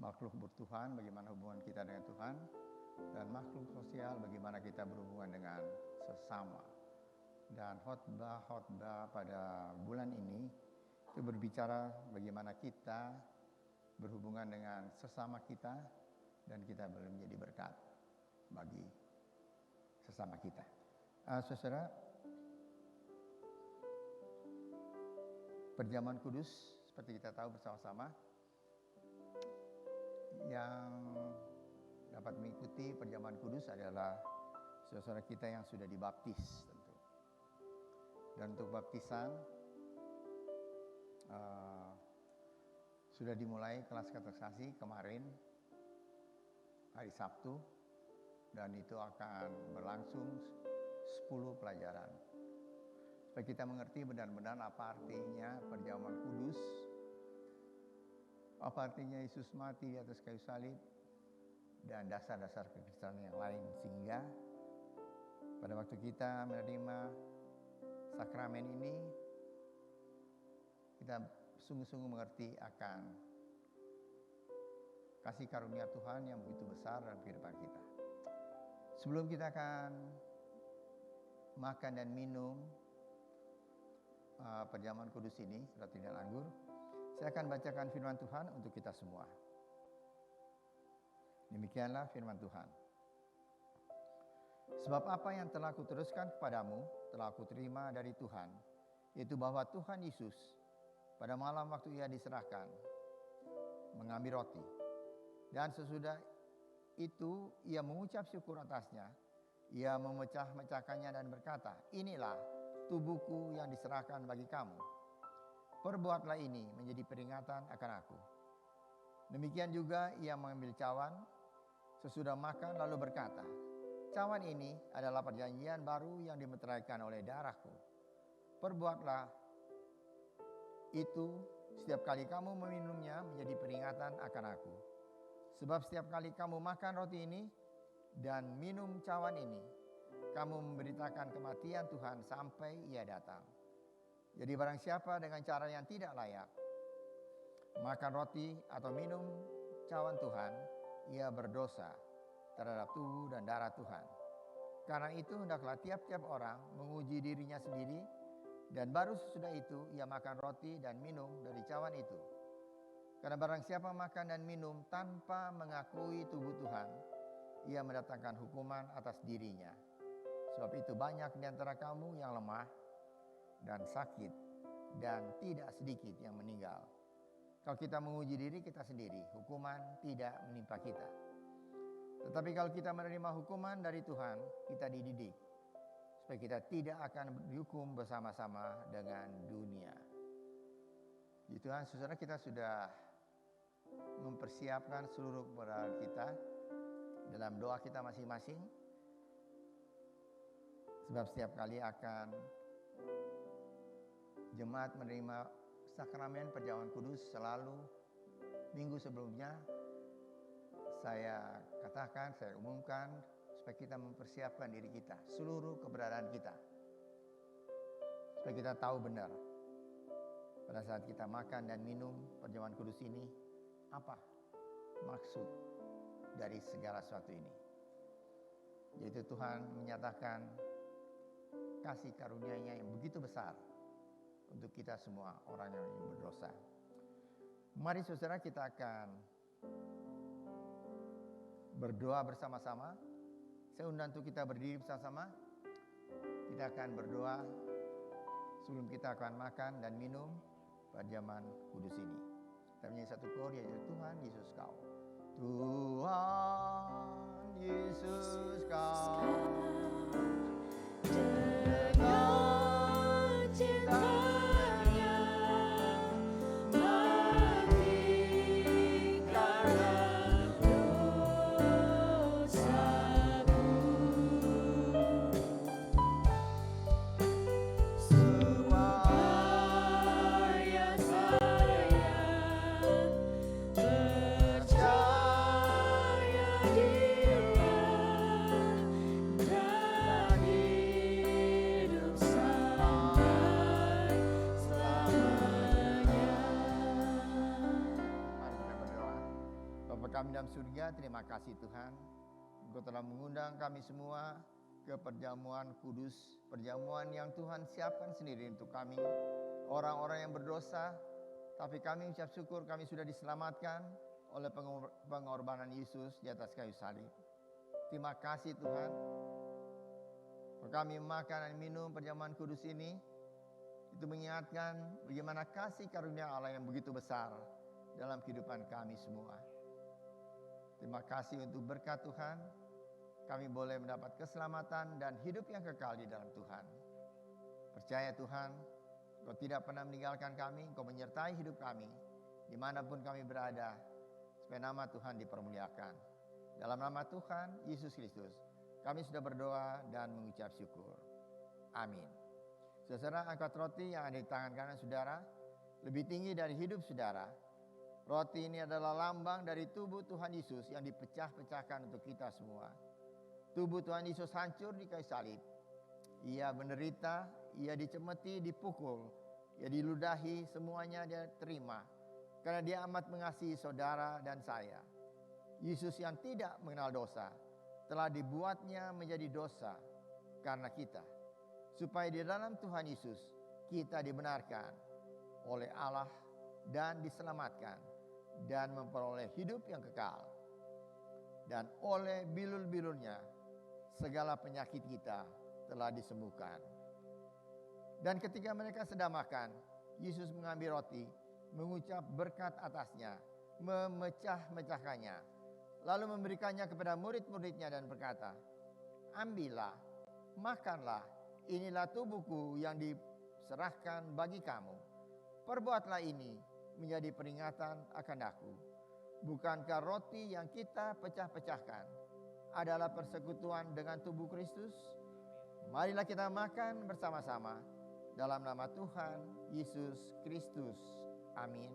Makhluk bertuhan bagaimana hubungan kita dengan Tuhan, dan makhluk sosial bagaimana kita berhubungan dengan sesama. Dan khotbah pada bulan ini itu berbicara bagaimana kita berhubungan dengan sesama kita dan kita boleh menjadi berkat bagi sesama kita. Saudara, perjamuan kudus seperti kita tahu bersama-sama, yang dapat mengikuti perjamuan kudus adalah saudara kita yang sudah dibaptis tentu. Dan untuk baptisan sudah dimulai kelas katekisasi kemarin hari Sabtu, dan itu akan berlangsung 10 pelajaran. Supaya kita mengerti benar-benar apa artinya perjamuan kudus, apa artinya Yesus mati di atas kayu salib, dan dasar-dasar kekristenan yang lain. Sehingga pada waktu kita menerima sakramen ini, kita sungguh-sungguh mengerti akan kasih karunia Tuhan yang begitu besar dalam kehidupan kita. Sebelum kita akan makan dan minum perjamuan kudus ini, roti dan anggur, saya akan bacakan firman Tuhan untuk kita semua. Demikianlah firman Tuhan. Sebab apa yang telah kuteruskan kepadamu, telah kuterima dari Tuhan, yaitu bahwa Tuhan Yesus pada malam waktu ia diserahkan, mengambil roti. Dan sesudah itu ia mengucap syukur atasnya, ia memecah-mecahkannya dan berkata, inilah tubuhku yang diserahkan bagi kamu. Perbuatlah ini menjadi peringatan akan aku. Demikian juga ia mengambil cawan sesudah makan lalu berkata, cawan ini adalah perjanjian baru yang dimeteraikan oleh darahku. Perbuatlah itu setiap kali kamu meminumnya menjadi peringatan akan aku. Sebab setiap kali kamu makan roti ini dan minum cawan ini, kamu memberitakan kematian Tuhan sampai ia datang. Jadi barang siapa dengan cara yang tidak layak makan roti atau minum cawan Tuhan, ia berdosa terhadap tubuh dan darah Tuhan. Karena itu hendaklah tiap-tiap orang menguji dirinya sendiri, dan baru sesudah itu ia makan roti dan minum dari cawan itu. Karena barang siapa makan dan minum tanpa mengakui tubuh Tuhan, ia mendatangkan hukuman atas dirinya. Sebab itu banyak di antara kamu yang lemah dan sakit, dan tidak sedikit yang meninggal. Kalau kita menguji diri kita sendiri, hukuman tidak menimpa kita. Tetapi kalau kita menerima hukuman dari Tuhan, kita dididik supaya kita tidak akan dihukum bersama-sama dengan dunia. Di Tuhan, saudara, kita sudah mempersiapkan seluruh keberadaan kita dalam doa kita masing-masing. Sebab setiap kali akan jemaat menerima sakramen perjamuan kudus, selalu minggu sebelumnya saya katakan, saya umumkan supaya kita mempersiapkan diri kita, seluruh keberadaan kita, supaya kita tahu benar pada saat kita makan dan minum perjamuan kudus ini, apa maksud dari segala sesuatu ini. Yaitu Tuhan menyatakan kasih karunia-Nya yang begitu besar untuk kita semua orang yang berdosa. Mari saudara, kita akan berdoa bersama-sama. Saya undang untuk kita berdiri bersama-sama. Kita akan berdoa sebelum kita akan makan dan minum perjamuan kudus ini. Kita menyanyi satu kor, yaitu Tuhan Yesus Kau. Tuhan Yesus Kau. Dengan cintanya mati karena dosaku. Supaya saya percaya dalam surga, terima kasih Tuhan. Engkau telah mengundang kami semua ke perjamuan kudus, perjamuan yang Tuhan siapkan sendiri untuk kami, orang-orang yang berdosa. Tapi kami ucap syukur kami sudah diselamatkan oleh pengorbanan Yesus di atas kayu salib. Terima kasih Tuhan. Kami makan dan minum perjamuan kudus ini, itu mengingatkan bagaimana kasih karunia Allah yang begitu besar dalam kehidupan kami semua. Terima kasih untuk berkat Tuhan. Kami boleh mendapat keselamatan dan hidup yang kekal di dalam Tuhan. Percaya Tuhan, Engkau tidak pernah meninggalkan kami, Engkau menyertai hidup kami, dimanapun kami berada, supaya nama Tuhan dipermuliakan. Dalam nama Tuhan Yesus Kristus, kami sudah berdoa dan mengucap syukur. Amin. Saudara, angkat roti yang ada di tangan kanan saudara, lebih tinggi dari hidup saudara. Roti ini adalah lambang dari tubuh Tuhan Yesus yang dipecah-pecahkan untuk kita semua. Tubuh Tuhan Yesus hancur di kayu salib. Ia menderita, ia dicemeti, dipukul, ia diludahi, semuanya dia terima. Karena dia amat mengasihi saudara dan saya. Yesus yang tidak mengenal dosa, telah dibuatnya menjadi dosa karena kita. Supaya di dalam Tuhan Yesus, kita dibenarkan oleh Allah dan diselamatkan dan memperoleh hidup yang kekal. Dan oleh bilur-bilurnya, segala penyakit kita telah disembuhkan. Dan ketika mereka sedang makan, Yesus mengambil roti, mengucap berkat atasnya, memecah-mecahkannya, lalu memberikannya kepada murid-muridnya dan berkata, ambillah, makanlah, inilah tubuhku yang diserahkan bagi kamu. Perbuatlah ini menjadi peringatan akan aku. Bukankah roti yang kita pecah-pecahkan adalah persekutuan dengan tubuh Kristus? Marilah kita makan bersama-sama dalam nama Tuhan Yesus Kristus. Amin.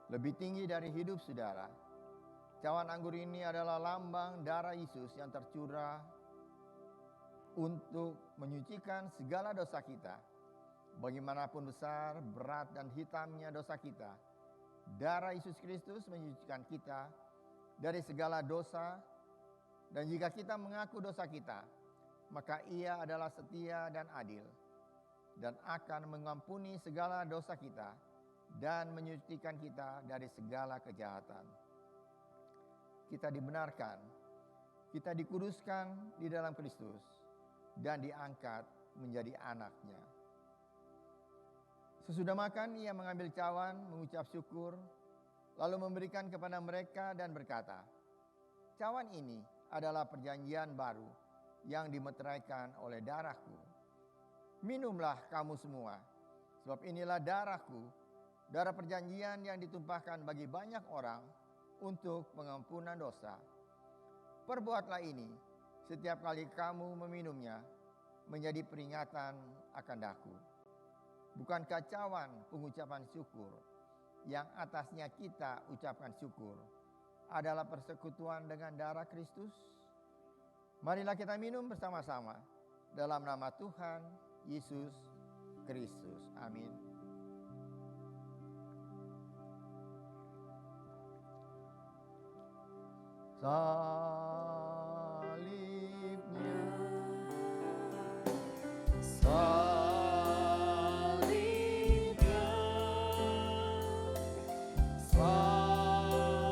Lebih tinggi dari hidup saudara. Cawan anggur ini adalah lambang darah Yesus yang tercurah untuk menyucikan segala dosa kita. Bagaimanapun besar, berat, dan hitamnya dosa kita, darah Yesus Kristus menyucikan kita dari segala dosa. Dan jika kita mengaku dosa kita, maka Ia adalah setia dan adil, dan akan mengampuni segala dosa kita dan menyucikan kita dari segala kejahatan. Kita dibenarkan, kita dikuduskan di dalam Kristus, dan diangkat menjadi anak-Nya. Sesudah makan, Ia mengambil cawan, mengucap syukur, lalu memberikan kepada mereka dan berkata, cawan ini adalah perjanjian baru yang dimeteraikan oleh darahku. Minumlah kamu semua, sebab inilah darahku, darah perjanjian yang ditumpahkan bagi banyak orang untuk pengampunan dosa. Perbuatlah ini setiap kali kamu meminumnya menjadi peringatan akan aku. Bukankah cawan pengucapan syukur yang atasnya kita ucapkan syukur adalah persekutuan dengan darah Kristus? Marilah kita minum bersama-sama dalam nama Tuhan Yesus Kristus. Amin. Salibnya, salibnya, salibnya.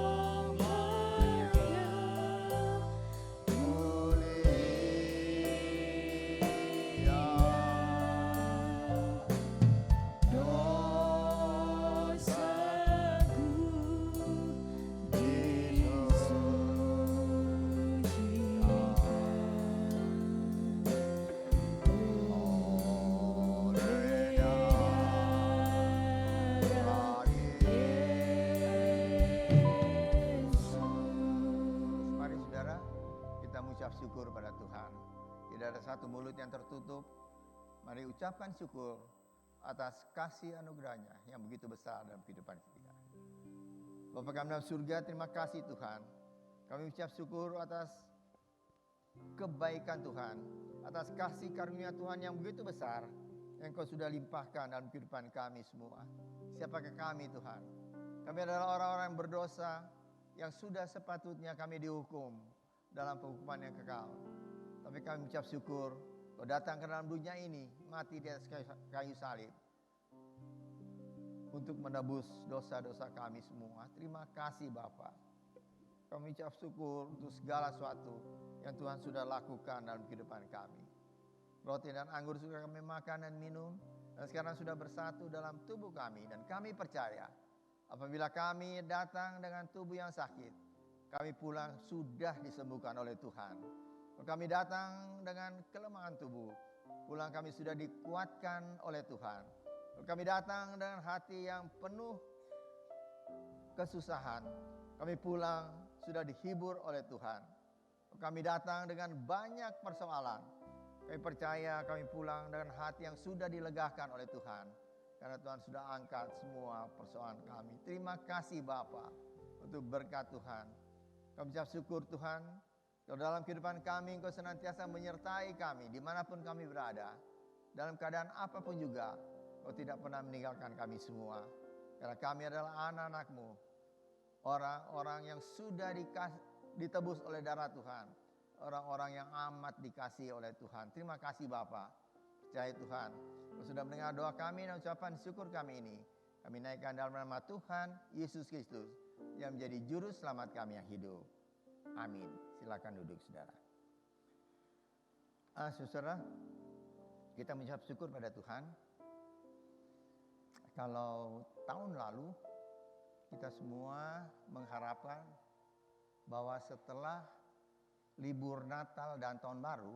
mengucap syukur pada Tuhan. Tidak ada satu mulut yang tertutup. Mari ucapkan syukur atas kasih anugerahnya yang begitu besar dalam kehidupan kita. Bapa kami dalam surga, terima kasih Tuhan. Kami ucap syukur atas kebaikan Tuhan, atas kasih karunia Tuhan yang begitu besar yang Kau sudah limpahkan dalam kehidupan kami semua. Siapakah kami Tuhan? Kami adalah orang-orang yang berdosa yang sudah sepatutnya kami dihukum dalam penghukuman yang kekal. Tapi kami ucap syukur Kau datang ke dalam dunia ini, mati di atas kayu salib untuk menebus dosa-dosa kami semua. Terima kasih Bapa. Kami ucap syukur untuk segala sesuatu yang Tuhan sudah lakukan dalam kehidupan kami. Roti dan anggur sudah kami makan dan minum, dan sekarang sudah bersatu dalam tubuh kami. Dan kami percaya, apabila kami datang dengan tubuh yang sakit, kami pulang sudah disembuhkan oleh Tuhan. Kami datang dengan kelemahan tubuh, pulang kami sudah dikuatkan oleh Tuhan. Kami datang dengan hati yang penuh kesusahan, kami pulang sudah dihibur oleh Tuhan. Kami datang dengan banyak persoalan, kami percaya kami pulang dengan hati yang sudah dilegakan oleh Tuhan. Karena Tuhan sudah angkat semua persoalan kami. Terima kasih Bapa untuk berkat Tuhan. Kami ucap syukur Tuhan, kalau dalam kehidupan kami Engkau senantiasa menyertai kami dimanapun kami berada. Dalam keadaan apapun juga, Kau tidak pernah meninggalkan kami semua. Karena kami adalah anak-anak-Mu, orang-orang yang sudah ditebus oleh darah Tuhan, orang-orang yang amat dikasihi oleh Tuhan. Terima kasih Bapa. Percaya Tuhan, Kau sudah mendengar doa kami dan ucapan syukur kami ini. Kami naikkan dalam nama Tuhan Yesus Kristus yang menjadi juru selamat kami yang hidup. Amin. Silakan duduk saudara. Saudara, kita mengucap syukur pada Tuhan. Kalau tahun lalu kita semua mengharapkan bahwa setelah libur Natal dan Tahun Baru,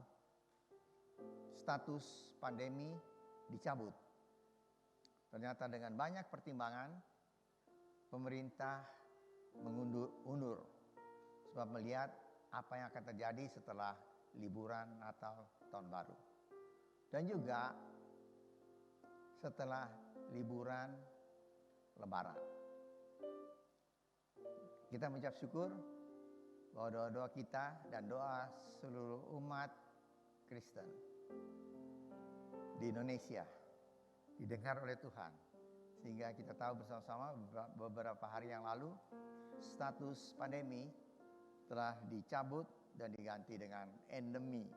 status pandemi dicabut. Ternyata dengan banyak pertimbangan, pemerintah mengundur sebab melihat apa yang akan terjadi setelah liburan Natal Tahun Baru. Dan juga setelah liburan Lebaran. Kita mengucap syukur bahwa doa-doa kita dan doa seluruh umat Kristen di Indonesia didengar oleh Tuhan. Sehingga kita tahu bersama-sama beberapa hari yang lalu status pandemi telah dicabut dan diganti dengan endemi.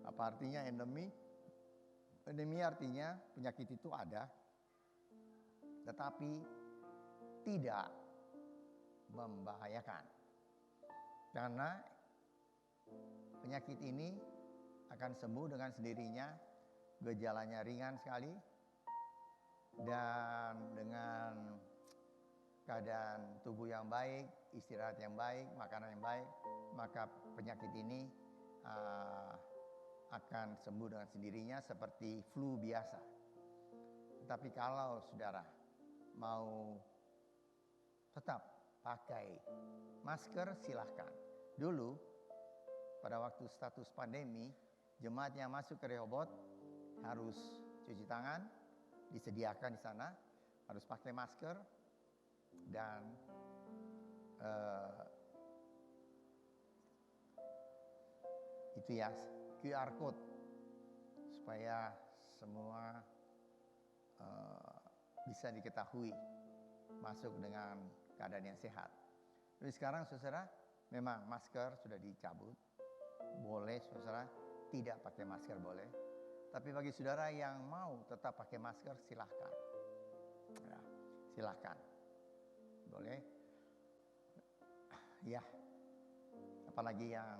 Apa artinya endemi? Endemi artinya penyakit itu ada, tetapi tidak membahayakan. Karena penyakit ini akan sembuh dengan sendirinya, gejalanya ringan sekali, dan dengan keadaan tubuh yang baik, istirahat yang baik, makanan yang baik, maka penyakit ini akan sembuh dengan sendirinya seperti flu biasa. Tetapi kalau saudara mau tetap pakai masker, silahkan. Dulu pada waktu status pandemi, jemaat yang masuk ke Rehoboth harus cuci tangan, disediakan di sana, harus pakai masker, dan itu ya QR code supaya semua bisa diketahui masuk dengan keadaan yang sehat. Tapi sekarang saudara, memang masker sudah dicabut, boleh saudara tidak pakai masker boleh. Tapi bagi saudara yang mau tetap pakai masker, silahkan. Ya, silahkan. Boleh. Ya. Apalagi yang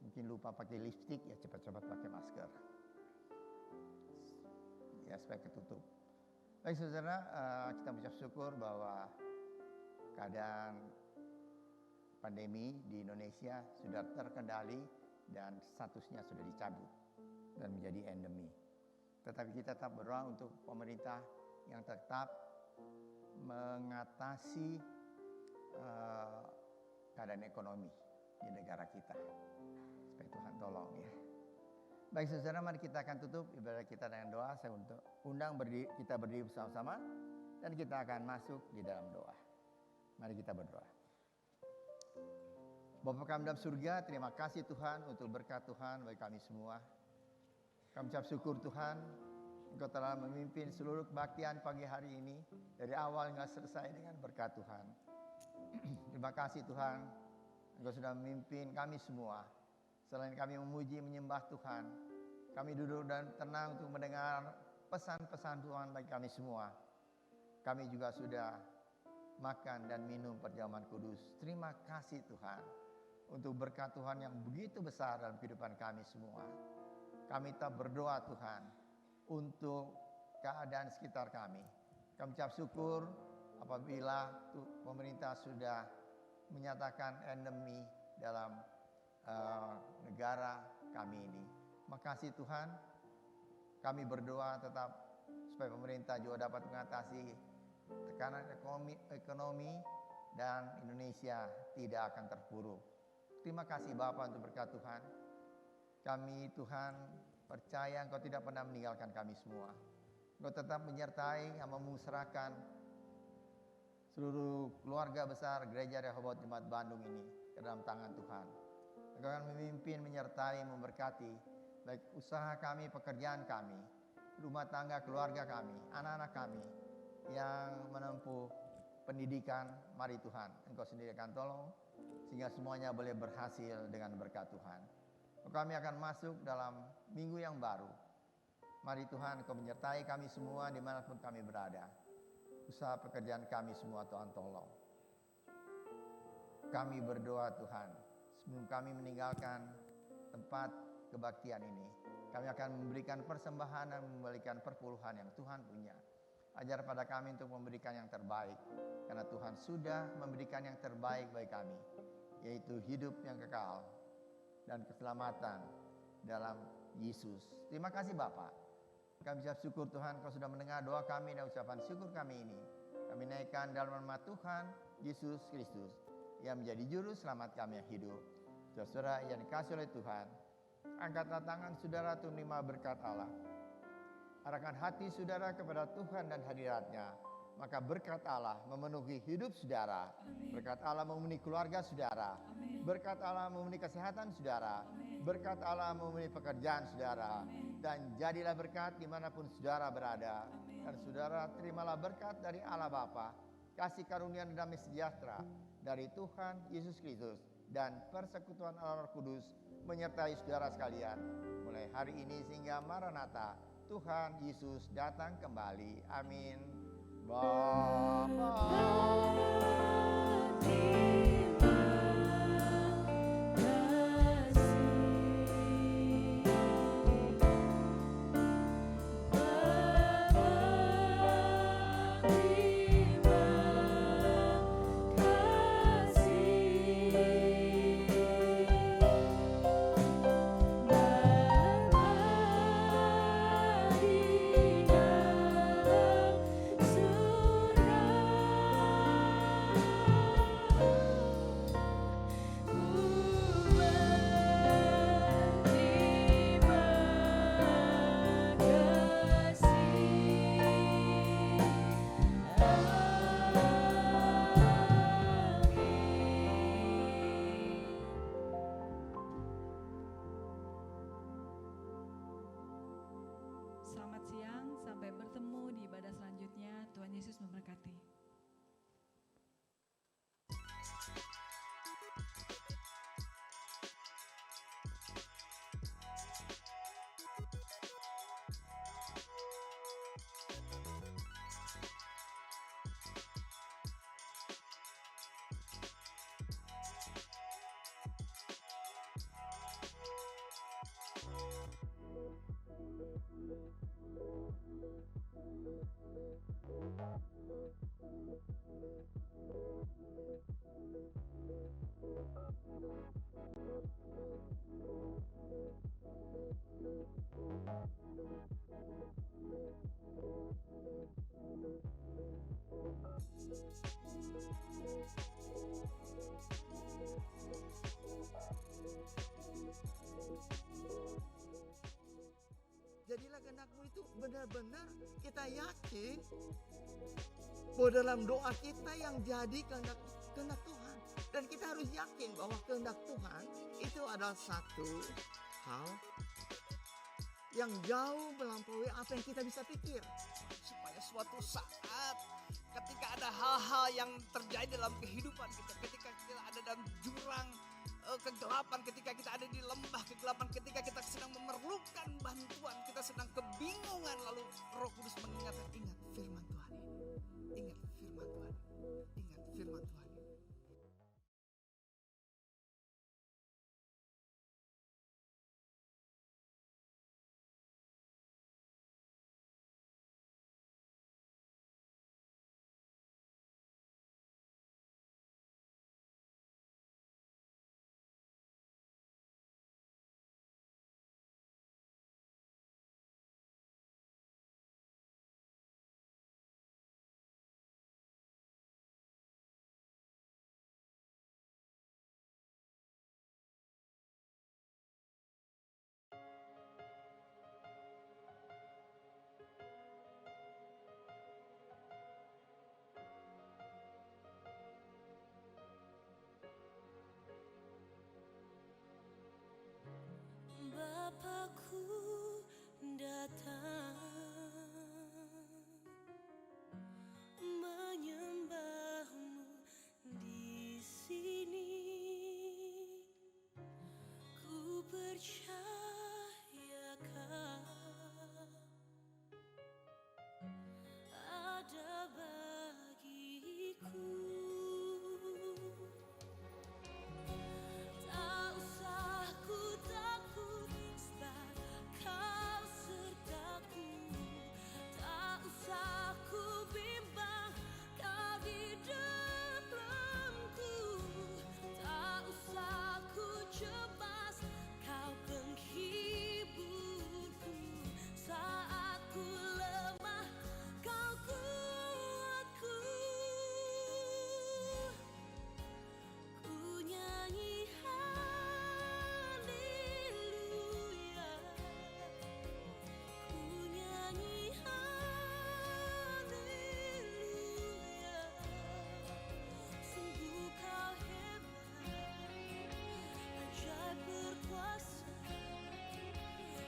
mungkin lupa pakai lipstik, ya cepat-cepat pakai masker. Ya, supaya ketutup. Baik saudara, kita mengucap syukur bahwa keadaan pandemi di Indonesia sudah terkendali dan statusnya sudah dicabut dan menjadi endemi. Tetapi kita tetap berdoa untuk pemerintah yang tetap mengatasi keadaan ekonomi di negara kita. Supaya Tuhan tolong ya. Baik saudara, mari kita akan tutup ibadah kita dengan doa. Saya untuk undang kita berdiri bersama-sama dan kita akan masuk di dalam doa. Mari kita berdoa. Bapa kami dalam surga, terima kasih Tuhan untuk berkat Tuhan bagi kami semua. Kami ucap syukur Tuhan, Engkau telah memimpin seluruh kebaktian pagi hari ini dari awal hingga selesai dengan berkat Tuhan. Terima kasih Tuhan, Engkau sudah memimpin kami semua. Selain kami memuji menyembah Tuhan, kami duduk dan tenang untuk mendengar pesan-pesan Tuhan bagi kami semua. Kami juga sudah makan dan minum perjamuan kudus. Terima kasih Tuhan untuk berkat Tuhan yang begitu besar dalam kehidupan kami semua. Kami tetap berdoa Tuhan untuk keadaan sekitar kami. Kami ucap syukur apabila pemerintah sudah menyatakan endemi dalam negara kami ini. Makasih Tuhan, kami berdoa tetap supaya pemerintah juga dapat mengatasi tekanan ekonomi dan Indonesia tidak akan terpuruk. Terima kasih Bapa untuk berkat Tuhan. Kami Tuhan percaya Engkau tidak pernah meninggalkan kami semua. Engkau tetap menyertai yang memusrahkan seluruh keluarga besar Gereja Rehoboth Jemaat Bandung ini ke dalam tangan Tuhan. Engkau akan memimpin, menyertai, memberkati baik usaha kami, pekerjaan kami, rumah tangga, keluarga kami, anak-anak kami yang menempuh pendidikan. Mari Tuhan, Engkau sendiri akan tolong sehingga semuanya boleh berhasil dengan berkat Tuhan. Kami akan masuk dalam minggu yang baru. Mari Tuhan, Engkau menyertai kami semua dimanapun kami berada. Usaha pekerjaan kami semua Tuhan tolong. Kami berdoa Tuhan, sebelum kami meninggalkan tempat kebaktian ini, kami akan memberikan persembahan dan memberikan perpuluhan yang Tuhan punya. Ajar pada kami untuk memberikan yang terbaik, karena Tuhan sudah memberikan yang terbaik bagi kami, yaitu hidup yang kekal dan keselamatan dalam Yesus. Terima kasih Bapa. Kami ucap syukur Tuhan, Kau sudah mendengar doa kami dan ucapan syukur kami ini. Kami naikkan dalam nama Tuhan Yesus Kristus yang menjadi juru selamat kami yang hidup. Saudara yang dikasih oleh Tuhan, angkatlah tangan saudara untuk menerima berkat Allah. Arahkan hati saudara kepada Tuhan dan hadirat-Nya. Maka berkat Allah memenuhi hidup saudara. Berkat Allah memenuhi keluarga saudara. Berkat Allah memenuhi kesehatan saudara. Berkat Allah memenuhi pekerjaan saudara. Dan jadilah berkat dimanapun saudara berada. Dan saudara terimalah berkat dari Allah Bapa, kasih karunia dan damai sejahtera dari Tuhan Yesus Kristus, dan persekutuan Allah Roh Kudus menyertai saudara sekalian mulai hari ini sehingga Maranatha, Tuhan Yesus datang kembali. Amin. Selamat siang, sampai bertemu di ibadah selanjutnya. Tuhan Yesus memberkati. benar-benar kita yakin bahwa dalam doa kita yang jadi kehendak Tuhan. Dan kita harus yakin bahwa kehendak Tuhan itu adalah satu hal yang jauh melampaui apa yang kita bisa pikir. Supaya suatu saat ketika ada hal-hal yang terjadi dalam kehidupan kita, ketika kita ada dalam jurang kegelapan, ketika kita ada di lembah kegelapan, ketika kita sedang memerlukan bantuan, kita sedang kebingungan, lalu Roh Kudus mengingatkan, ingat firman Tuhan.